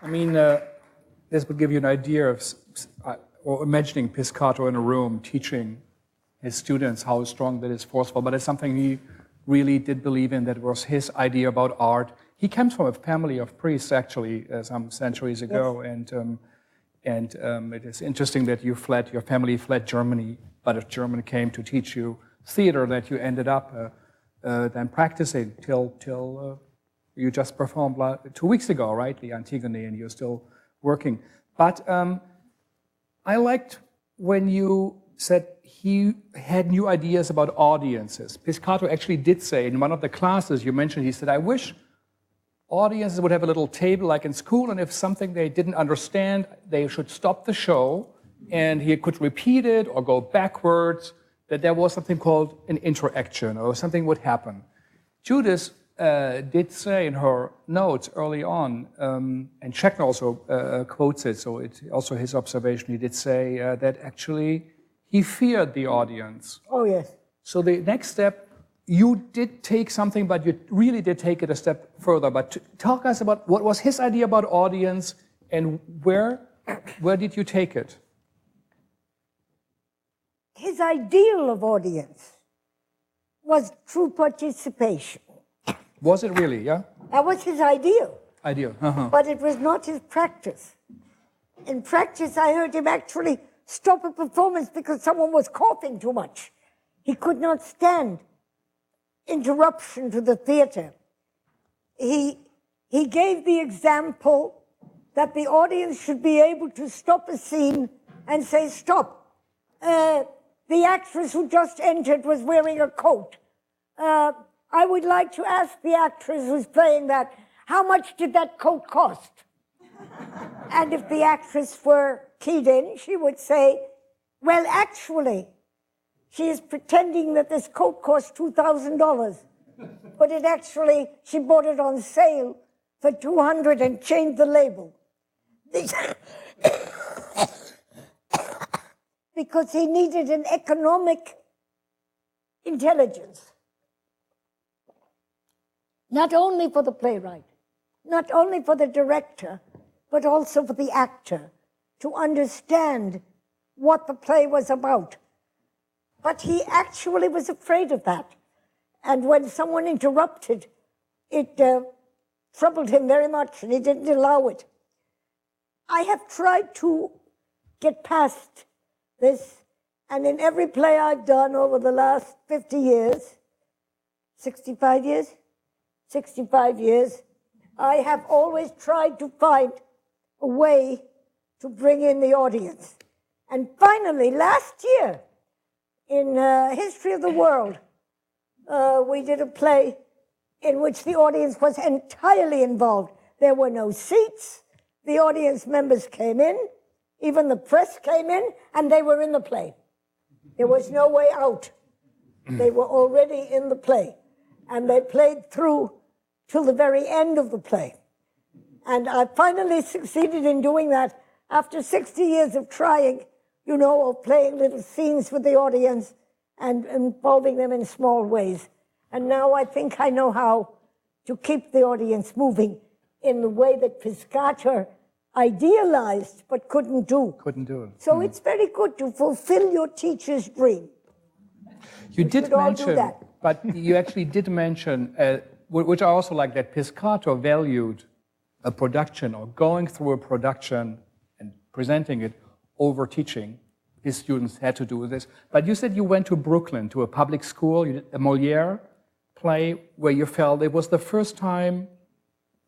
I mean, this would give you an idea of, or imagining Piscator in a room teaching his students how strong that is forceful, but it's something he really did believe in. That was his idea about art. He comes from a family of priests, actually, some centuries ago, yes. And it is interesting that your family fled Germany, but a German came to teach you theater that you ended up then practicing till you just performed 2 weeks ago, right? The Antigone, and you're still working. But I liked when you said he had new ideas about audiences. Piscator actually did say in one of the classes you mentioned, he said, I wish audiences would have a little table like in school, and if something they didn't understand, they should stop the show, and he could repeat it or go backwards, that there was something called an interaction or something would happen. Judith, did say in her notes early on, and Scheckner also quotes it, so it's also his observation, he did say that actually he feared the audience. Oh, yes. So the next step, you did take something, but you really did take it a step further. But talk us about what was his idea about audience, and where did you take it? His ideal of audience was true participation. Was it really, yeah? That was his ideal. Ideal, But it was not his practice. In practice, I heard him actually stop a performance because someone was coughing too much. He could not stand interruption to the theater. He gave the example that the audience should be able to stop a scene and say, stop. The actress who just entered was wearing a coat. I would like to ask the actress who's playing that, how much did that coat cost? And if the actress were keyed in, she would say, well, actually, she is pretending that this coat cost $2,000. But it actually, she bought it on sale for $200 and changed the label. Because he needed an economic intelligence. Not only for the playwright, not only for the director, but also for the actor, to understand what the play was about. But he actually was afraid of that. And when someone interrupted, it troubled him very much, and he didn't allow it. I have tried to get past this, and in every play I've done over the last 50 years, 65 years, I have always tried to find a way to bring in the audience. And finally, last year, in History of the World, we did a play in which the audience was entirely involved. There were no seats. The audience members came in. Even the press came in, and they were in the play. There was no way out. They were already in the play. And they played through till the very end of the play. And I finally succeeded in doing that after 60 years of trying, you know, of playing little scenes with the audience and involving them in small ways. And now I think I know how to keep the audience moving in the way that Piscator idealized but couldn't do. Couldn't do it. So it's very good to fulfill your teacher's dream. You did mention, but you actually did mention, which I also like, that Piscator valued a production or going through a production and presenting it over teaching. His students had to do this. But you said you went to Brooklyn, to a public school, you did a Molière play where you felt it was the first time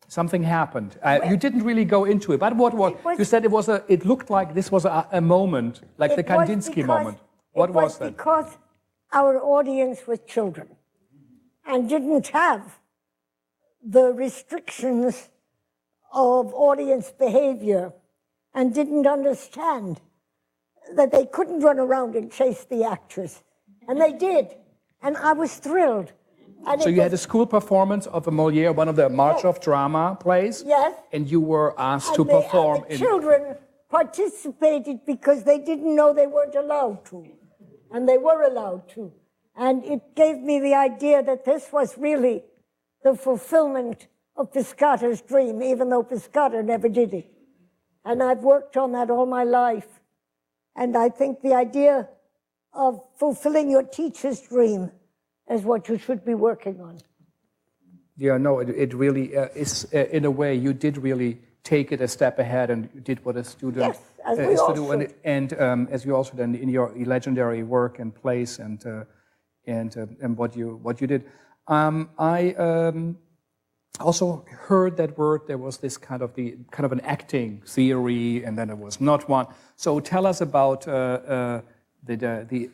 something happened. You didn't really go into it, but what was you said it was it looked like this was a moment, like the Kandinsky moment. What was that? Because our audience was children and didn't have the restrictions of audience behavior and didn't understand that they couldn't run around and chase the actress. And they did. And I was thrilled. And so you had a school performance of a Molière, one of the March of Drama plays? Yes. And you were asked to perform and the children participated because they didn't know they weren't allowed to. And they were allowed to. And it gave me the idea that this was really the fulfillment of Piscator's dream, even though Piscator never did it. And I've worked on that all my life. And I think the idea of fulfilling your teacher's dream is what you should be working on. Yeah, no, it really is, in a way, you did really take it a step ahead and did what a student is to do. And as you also did in your legendary work and plays and what you did. I also heard that word, there was this kind of an acting theory, and then there was not one. So tell us about the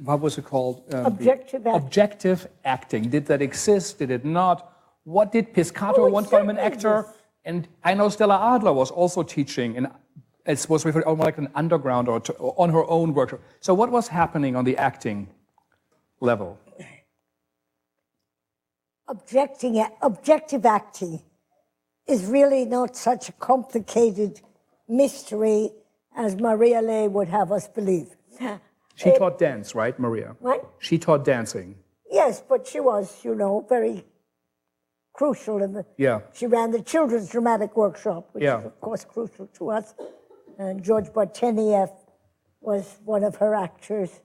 what was it called? Objective acting. Did that exist? Did it not? What did Piscator want from an actor? And I know Stella Adler was also teaching, and it was referred to like an underground or on her own workshop. So what was happening on the acting level? objective acting is really not such a complicated mystery as Maria Ley would have us believe. She taught dance, right, Maria? What? She taught dancing. Yes, but she was, very crucial in the. Yeah. She ran the children's dramatic workshop, which is of course crucial to us. And George Bertolt was one of her actors.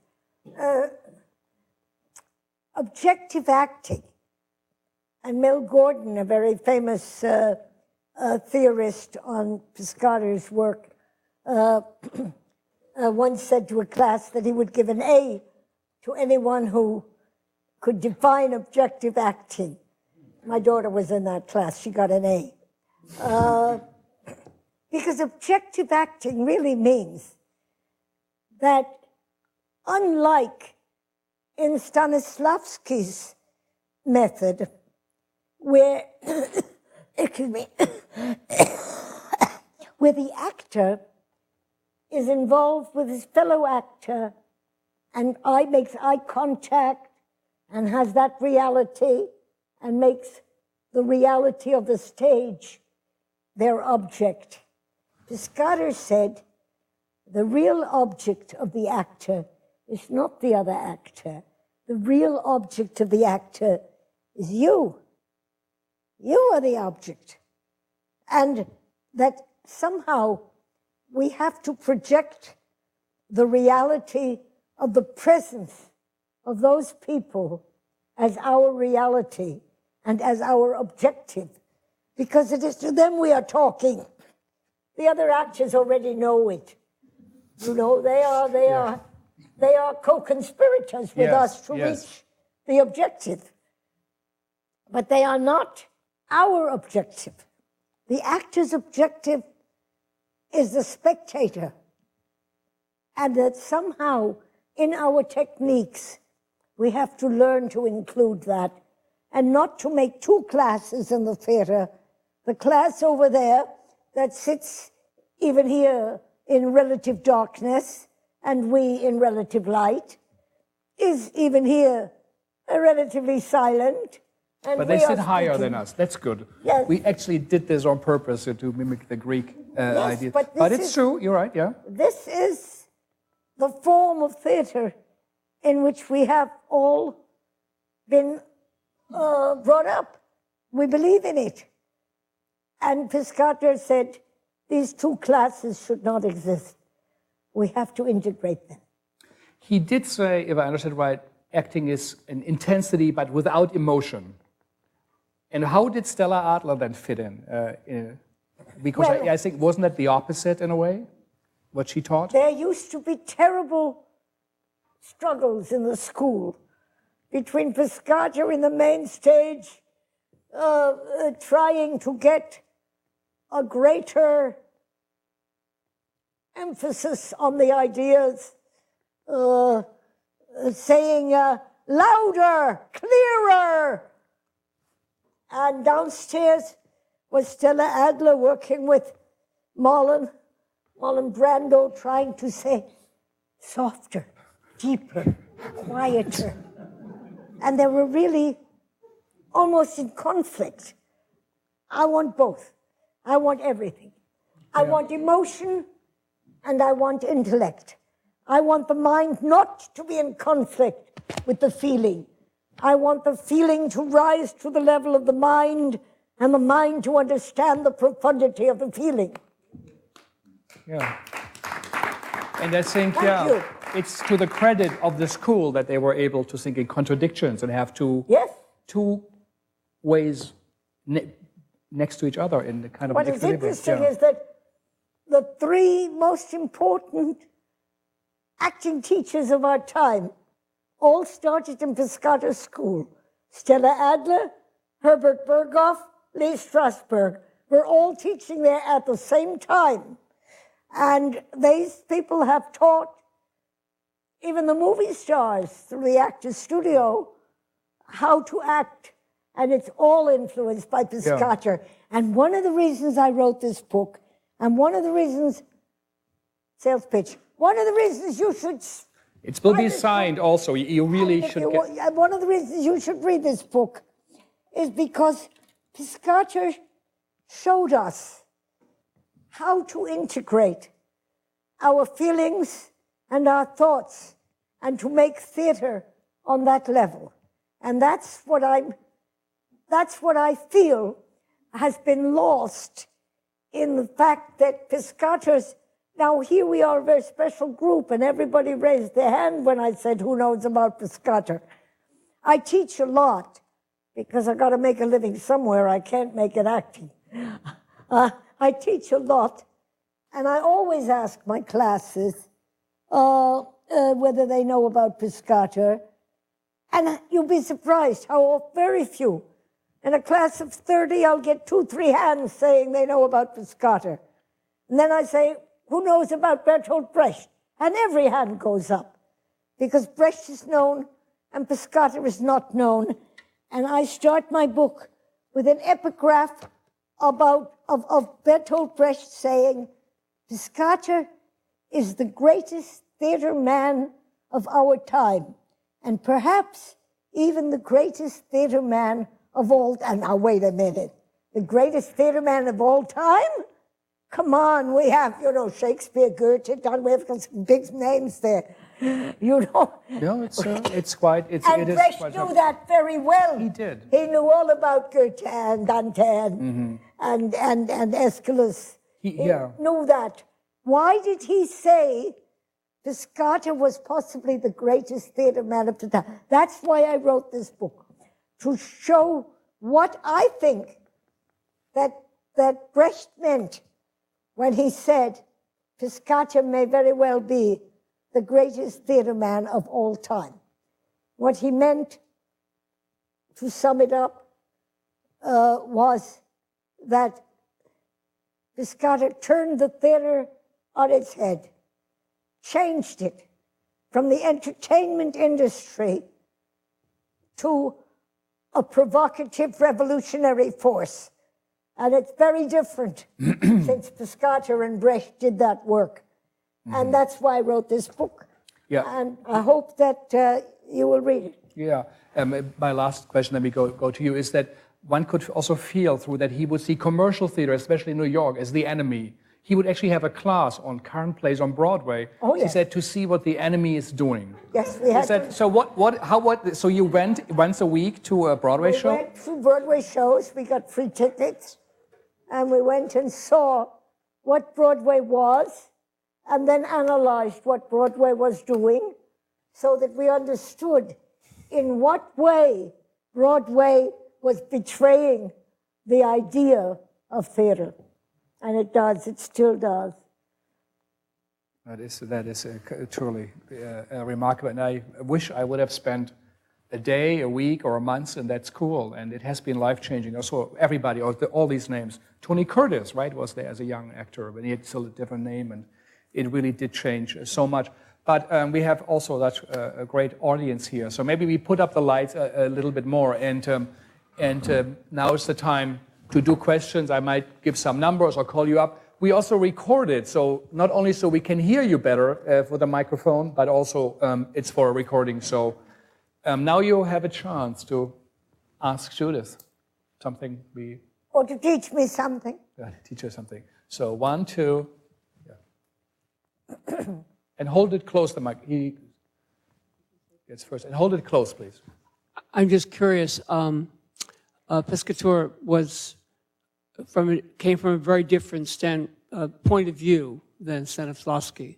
Objective acting. And Mel Gordon, a very famous theorist on Piscator's work, once said to a class that he would give an A to anyone who could define objective acting. My daughter was in that class. She got an A. Because objective acting really means that unlike in Stanislavski's method, where, excuse me, where the actor is involved with his fellow actor and makes eye contact and has that reality and makes the reality of the stage their object. Piscator said, the real object of the actor is not the other actor. The real object of the actor is you. You are the object. And that somehow we have to project the reality of the presence of those people as our reality and as our objective, because it is to them we are talking. The other actors already know it. They are co-conspirators with us to reach the objective. But they are not our objective. The actor's objective is the spectator. And that somehow in our techniques, we have to learn to include that and not to make two classes in the theater. The class over there that sits even here in relative darkness and we in relative light is even here relatively silent. And but they sit higher than us. That's good. Yes. We actually did this on purpose to mimic the Greek idea. But it's true. You're right, yeah. This is the form of theater in which we have all been brought up. We believe in it. And Piscator said, these two classes should not exist. We have to integrate them. He did say, if I understand right, acting is an intensity but without emotion. And how did Stella Adler then fit in? Because I think, wasn't that the opposite in a way, what she taught? There used to be terrible struggles in the school between Piscator in the main stage trying to get a greater emphasis on the ideas, saying louder, clearer. And downstairs was Stella Adler working with Marlon Brando, trying to say softer, deeper, quieter. And they were really almost in conflict. I want both. I want everything. I want emotion and I want intellect. I want the mind not to be in conflict with the feeling. I want the feeling to rise to the level of the mind and the mind to understand the profundity of the feeling. Yeah. And I think, Thank you. It's to the credit of the school that they were able to think in contradictions and have two ways next to each other in the kind of What is interesting is that the three most important acting teachers of our time all started in Piscator School. Stella Adler, Herbert Berghoff, Lee Strasberg were all teaching there at the same time. And these people have taught even the movie stars through the Actors Studio how to act. And it's all influenced by Piscator. And one of the reasons I wrote this book, and one of the reasons, sales pitch, one of the reasons you should... It will be signed also. You really should get... One of the reasons you should read this book is because Piscator showed us how to integrate our feelings and our thoughts and to make theater on that level. And that's what I feel has been lost in the fact that Piscator's, now here we are a very special group and everybody raised their hand when I said, who knows about Piscator? I teach a lot because I got to make a living somewhere. I can't make it acting. I teach a lot, and I always ask my classes whether they know about Piscator, and you'll be surprised how very few. In a class of 30, I'll get 2-3 hands saying they know about Piscator. And then I say, who knows about Bertolt Brecht? And every hand goes up, because Brecht is known and Piscator is not known. And I start my book with an epigraph of Bertolt Brecht saying, Piscator is the greatest theater man of our time, and perhaps even the greatest theater man of all. And now wait a minute, the greatest theater man of all time? Come on, we have, Shakespeare, Goethe, we have some big names there. No, it's quite. And Brecht knew that very well. He did. He knew all about Goethe and Dante and Aeschylus. He knew that. Why did he say Piscator was possibly the greatest theater man of the time? That's why I wrote this book, to show what I think that Brecht meant when he said Piscator may very well be the greatest theater man of all time. What he meant, to sum it up, was that Piscator turned the theater on its head, changed it from the entertainment industry to a provocative revolutionary force. And it's very different since Piscator and Brecht did that work. And that's why I wrote this book. Yeah. And I hope that you will read it. Yeah. My last question, let me go to you, is that one could also feel through that he would see commercial theater, especially in New York, as the enemy. He would actually have a class on current plays on Broadway. Oh, yes. He said, to see what the enemy is doing. Yes, we had. So you went once a week to a Broadway show? We went to Broadway shows. We got free tickets. And we went and saw what Broadway was, and then analyzed what Broadway was doing, so that we understood in what way Broadway was betraying the idea of theater. And it does, it still does. That is truly remarkable. And I wish I would have spent a day, a week, or a month in that school, and it has been life-changing. Also, everybody, all these names. Tony Curtis, right, was there as a young actor, but he had still a different name, and it really did change so much. But we have also a great audience here, so maybe we put up the lights a little bit more, and now is the time to do questions. I might give some numbers or call you up. We also record it, so not only so we can hear you better for the microphone, but also it's for a recording. So now you have a chance to ask Judith something. Or to teach me something. Teach her something. So 1, 2. Yeah. And hold it close, the mic. He gets first. And hold it close, please. I'm just curious. Piscator came from a very different point of view than Stanislavski,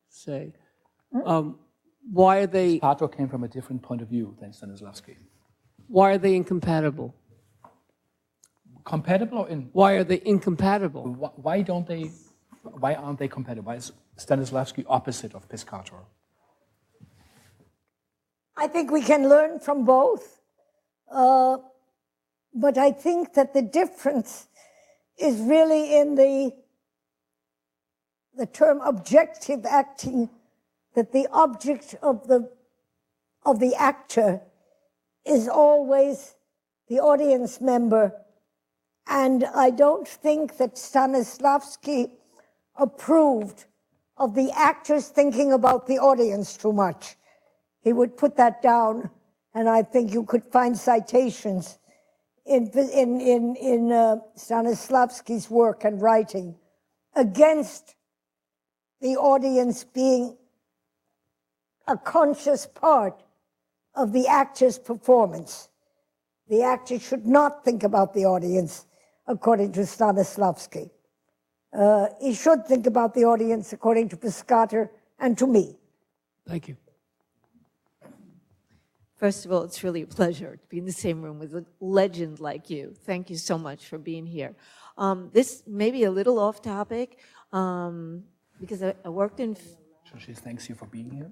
say. Why are they... Piscator came from a different point of view than Stanislavski. Why are they incompatible? Compatible or in... Why are they incompatible? Why aren't they compatible? Why is Stanislavski opposite of Piscator? I think we can learn from both. But I think that the difference is really in the term objective acting, that the object of the actor is always the audience member. And I don't think that Stanislavski approved of the actors thinking about the audience too much. He would put that down, and I think you could find citations in Stanislavski's work and writing against the audience being a conscious part of the actor's performance. The actor should not think about the audience, according to Stanislavski. He should think about the audience, according to Piscator and to me. Thank you. First of all, it's really a pleasure to be in the same room with a legend like you. Thank you so much for being here. This may be a little off topic, because I worked in... So she thanks you for being here.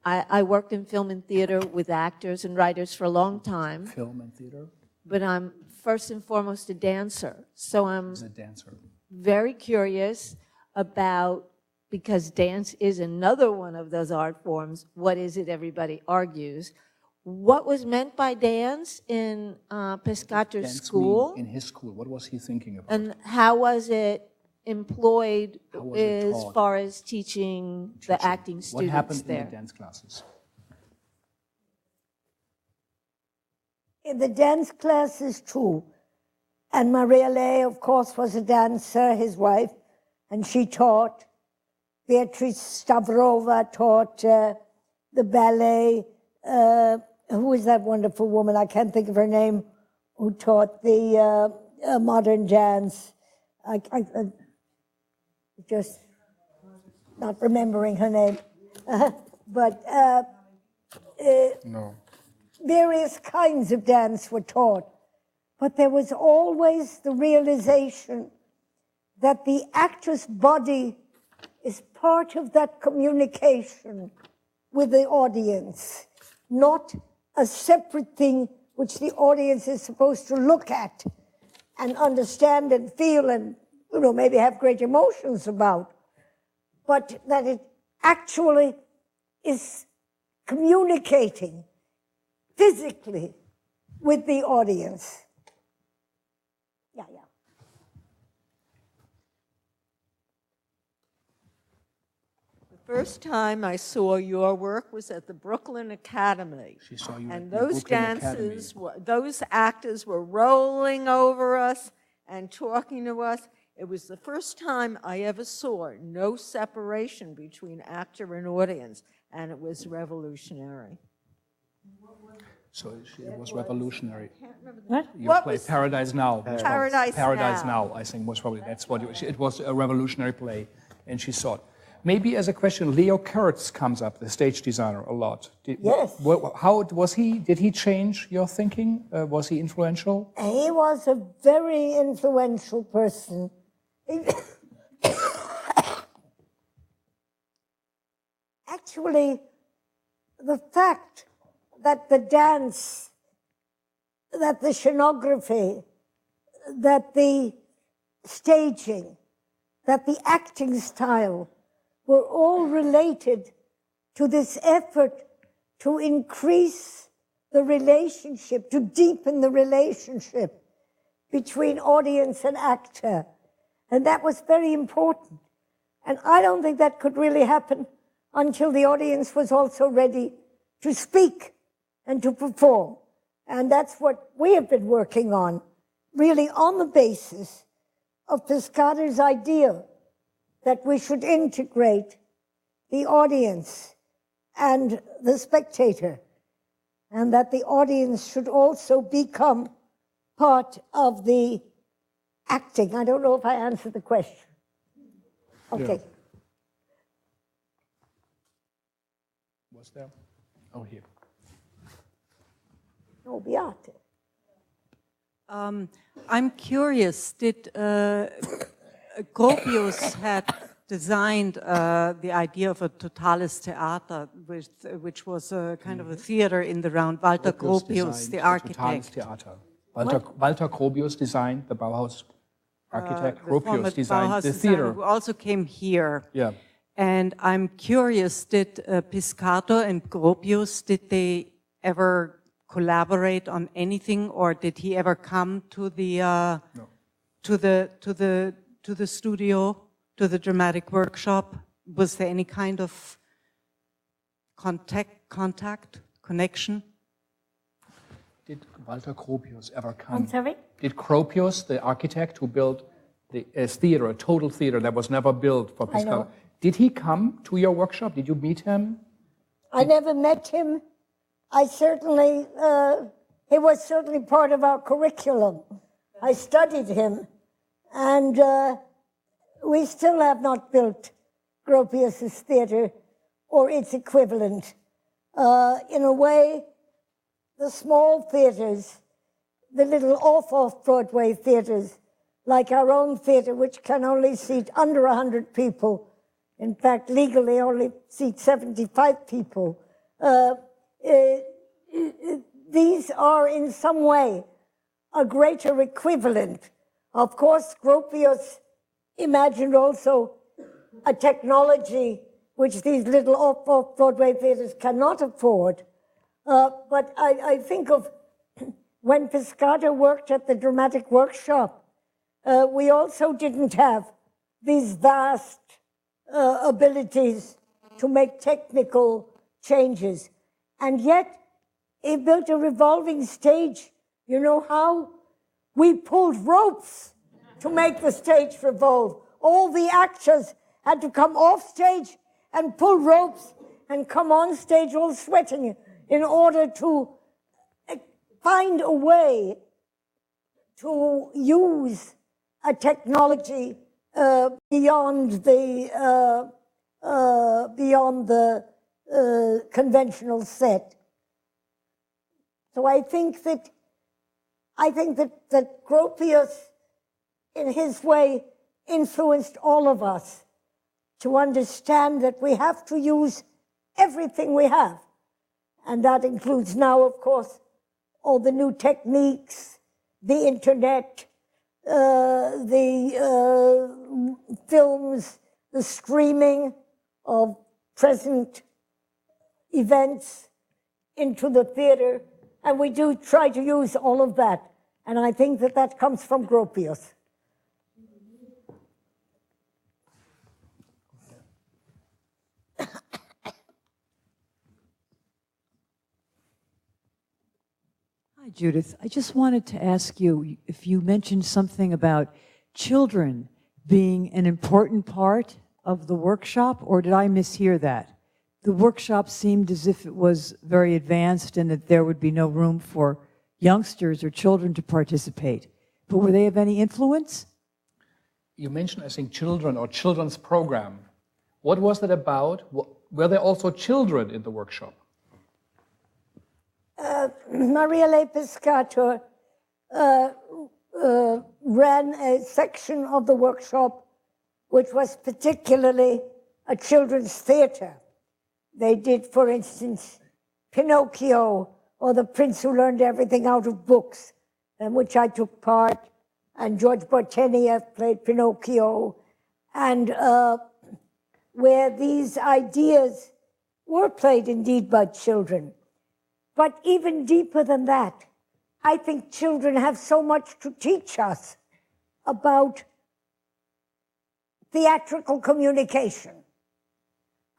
I worked in film and theater with actors and writers for a long time. Film and theater. But I'm first and foremost a dancer. So I'm As a dancer. very curious about, because dance is another one of those art forms, what is it everybody argues? What was meant by dance in Piscator's Dance school? in his school, what was he thinking about? And how was it employed How was it as taught? far as teaching the acting What students happened there? in the dance classes? In the dance classes, too. And Maria Ley, of course, was a dancer, his wife, and she taught. Beatrice Stavrova taught the ballet. Who is that wonderful woman? I can't think of her name, who taught the modern dance. I just not remembering her name. But No. various kinds of dance were taught. But there was always the realization that the actor's body is part of that communication with the audience, not a separate thing which the audience is supposed to look at and understand and feel and, you know, maybe have great emotions about, but that it actually is communicating physically with the audience. Yeah. The first time I saw your work was at the Brooklyn Academy. She saw you And at the those Brooklyn dances, Academy. those actors were rolling over us and talking to us. It was the first time I ever saw no separation between actor and audience, and it was revolutionary. So it was revolutionary. What? You What played was- Paradise Now. Paradise Now, I think, was probably, that's what it was, a revolutionary play, and she saw it. Maybe as a question, Leo Kurtz comes up, the stage designer, a lot. Yes. How was he? Did he change your thinking? Was he influential? He was a very influential person. Actually, the fact that the dance, that the scenography, that the staging, that the acting style were all related to this effort to increase the relationship, to deepen the relationship between audience and actor. And that was very important. And I don't think that could really happen until the audience was also ready to speak and to perform. And that's what we have been working on, really on the basis of Piscator's idea that we should integrate the audience and the spectator, and that the audience should also become part of the acting. I don't know if I answered the question. Okay. Yeah. Was there? Oh, here. Oh, Beate. I'm curious, did Gropius had designed the idea of a totales theater, which was a kind of a theater in the round. Walter Gropius, the architect. Walter Gropius designed the Bauhaus architect. The former Gropius designed Bauhaus the designer theater. who also came here. Yeah. And I'm curious, did Piscator and Gropius, did they ever collaborate on anything, or did he ever come to the No. to the studio, to the dramatic workshop? Was there any kind of connection? Did Walter Gropius ever come? I'm sorry? Did Gropius, the architect who built the theater, a total theater that was never built for I know. Piscator, did he come to your workshop? Did you meet him? I never met him. I certainly, he was certainly part of our curriculum. I studied him, and we still have not built Gropius's theater or its equivalent. In a way, the small theaters, the little off-Broadway theaters, like our own theater, which can only seat under 100 people, in fact, legally only seat 75 people, these are in some way a greater equivalent. Of course, Gropius imagined also a technology which these little off-Broadway theaters cannot afford. But I think of when Piscator worked at the Dramatic Workshop, we also didn't have these vast abilities to make technical changes. And yet, he built a revolving stage. You know how? We pulled ropes to make the stage revolve. All the actors had to come off stage and pull ropes and come on stage all sweating in order to find a way to use a technology beyond the conventional set. So I think that Gropius, in his way, influenced all of us to understand that we have to use everything we have. And that includes now, of course, all the new techniques, the internet, the films, the streaming of present events into the theater. And we do try to use all of that. And I think that that comes from Gropius. Hi, Judith. I just wanted to ask you if you mentioned something about children being an important part of the workshop, or did I mishear that? The workshop seemed as if it was very advanced and that there would be no room for youngsters or children to participate. But were they of any influence? You mentioned, I think, children or children's program. What was that about? Were there also children in the workshop? Elaine Piscator ran a section of the workshop which was particularly a children's theater. They did, for instance, Pinocchio, or The Prince Who Learned Everything Out of Books, in which I took part, and George Bartenieff played Pinocchio, and where these ideas were played indeed by children. But even deeper than that, I think children have so much to teach us about theatrical communication.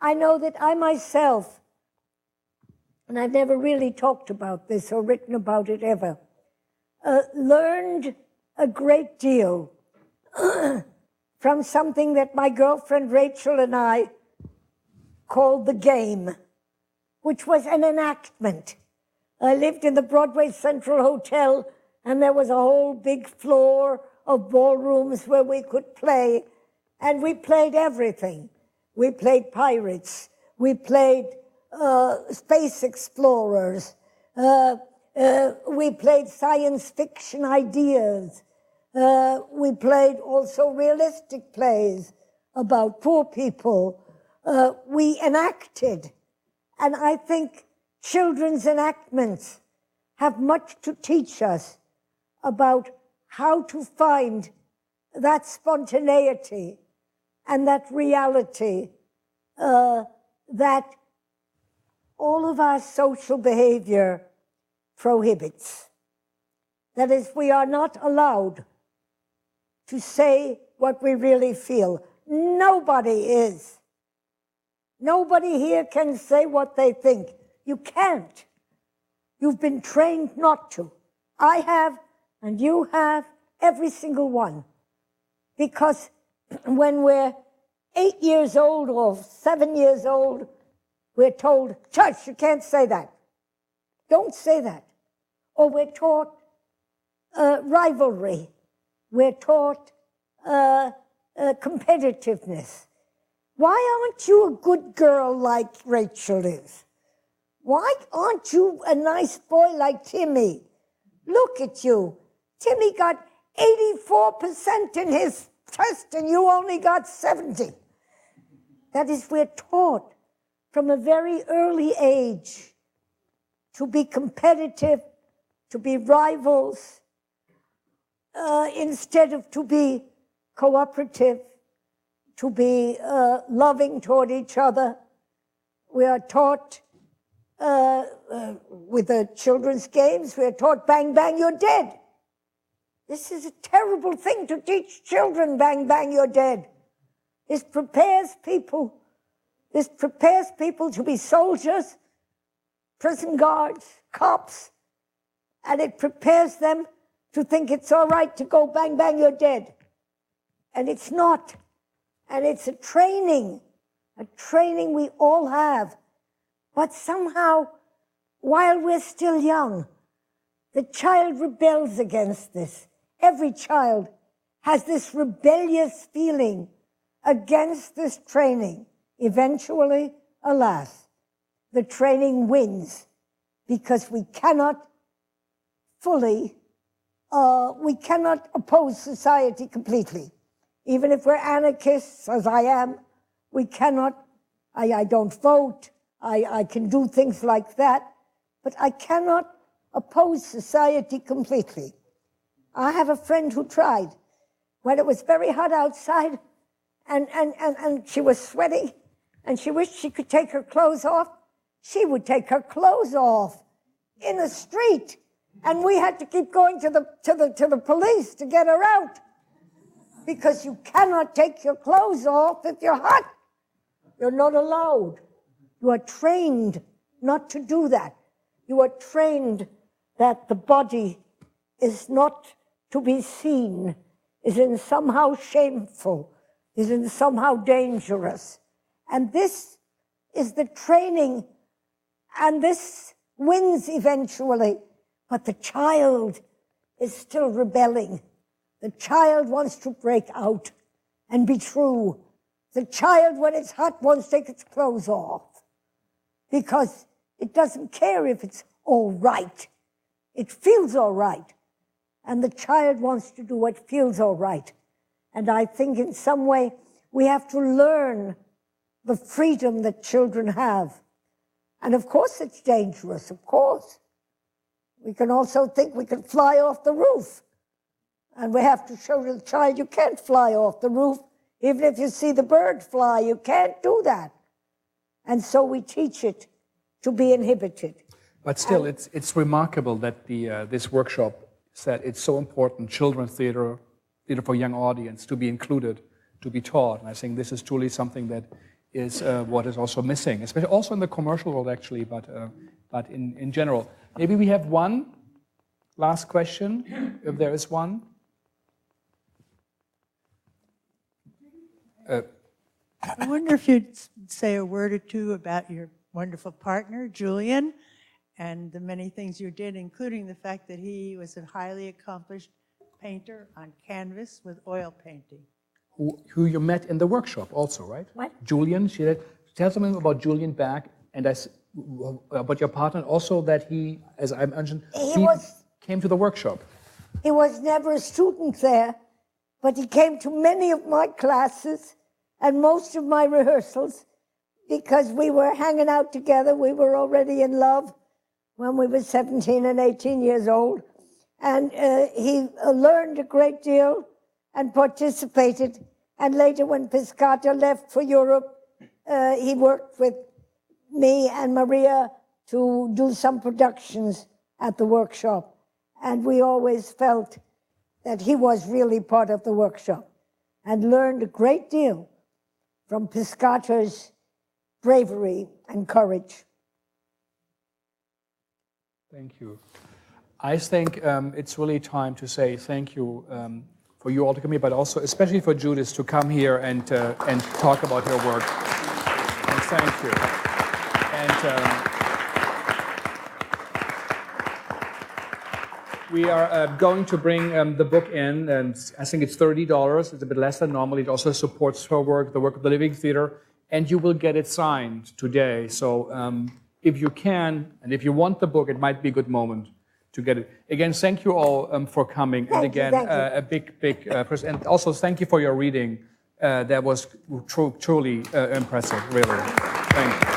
I know that I myself, and I've never really talked about this or written about it ever, learned a great deal from something that my girlfriend Rachel and I called the game, which was an enactment. I lived in the Broadway Central Hotel, and there was a whole big floor of ballrooms where we could play, and we played everything. We played pirates, we played space explorers, we played science fiction ideas, we played also realistic plays about poor people. We enacted, and I think children's enactments have much to teach us about how to find that spontaneity and that reality that all of our social behavior prohibits. That is, we are not allowed to say what we really feel. Nobody is. Nobody here can say what they think. You can't. You've been trained not to. I have, and you have, every single one. Because when we're 8 years old or 7 years old, we're told, shush, you can't say that. Don't say that. Or we're taught rivalry. We're taught competitiveness. Why aren't you a good girl like Rachel is? Why aren't you a nice boy like Timmy? Look at you. Timmy got 84% in his test and you only got 70. That is, we're taught from a very early age to be competitive, to be rivals, instead of to be cooperative, to be loving toward each other. We are taught with the children's games, we are taught bang, bang, you're dead. This is a terrible thing to teach children, bang, bang, you're dead. This prepares people to be soldiers, prison guards, cops, and it prepares them to think it's all right to go bang, bang, you're dead. And it's not. And it's a training we all have. But somehow, while we're still young, the child rebels against this. Every child has this rebellious feeling against this training. Eventually, alas, the training wins because we cannot oppose society completely. Even if we're anarchists, as I am, we cannot, I don't vote, I can do things like that, but I cannot oppose society completely. I have a friend who tried. When it was very hot outside and she was sweating and she wished she could take her clothes off, she would take her clothes off in the street. And we had to keep going to the police to get her out. Because you cannot take your clothes off if you're hot. You're not allowed. You are trained not to do that. You are trained that the body is not to be seen, is in somehow shameful, is in somehow dangerous. And this is the training, and this wins eventually. But the child is still rebelling. The child wants to break out and be true. The child, when it's hot, wants to take its clothes off because it doesn't care if it's all right. It feels all right. And the child wants to do what feels all right. And I think in some way we have to learn the freedom that children have. And of course it's dangerous, of course. We can also think we can fly off the roof. And we have to show the child you can't fly off the roof. Even if you see the bird fly, you can't do that. And so we teach it to be inhibited. But still, it's remarkable that this workshop said it's so important, children's theater for young audience, to be included, to be taught. And I think this is truly something that is what is also missing, especially also in the commercial world, actually, but in general. Maybe we have one last question, if there is one. I wonder if you'd say a word or two about your wonderful partner, Julian, and the many things you did, including the fact that he was a highly accomplished painter on canvas with oil painting. Who you met in the workshop also, right? What? Julian, tell something about Julian Beck and about your partner, also that he, as I mentioned, he came to the workshop. He was never a student there, but he came to many of my classes and most of my rehearsals because we were hanging out together. We were already in love when we were 17 and 18 years old. And he learned a great deal and participated. And later when Piscator left for Europe, he worked with me and Maria to do some productions at the workshop. And we always felt that he was really part of the workshop and learned a great deal from Piscator's bravery and courage. Thank you. I think it's really time to say thank you for you all to come here, but also especially for Judith to come here and talk about her work. And thank you. And we are going to bring the book in, and I think it's $30. It's a bit less than normal. It also supports her work, the work of the Living Theater, and you will get it signed today. So if you can, and if you want the book, it might be a good moment to get it. Again, thank you all for coming. And again, a big person. And also, thank you for your reading. That was truly impressive, really. Thank you.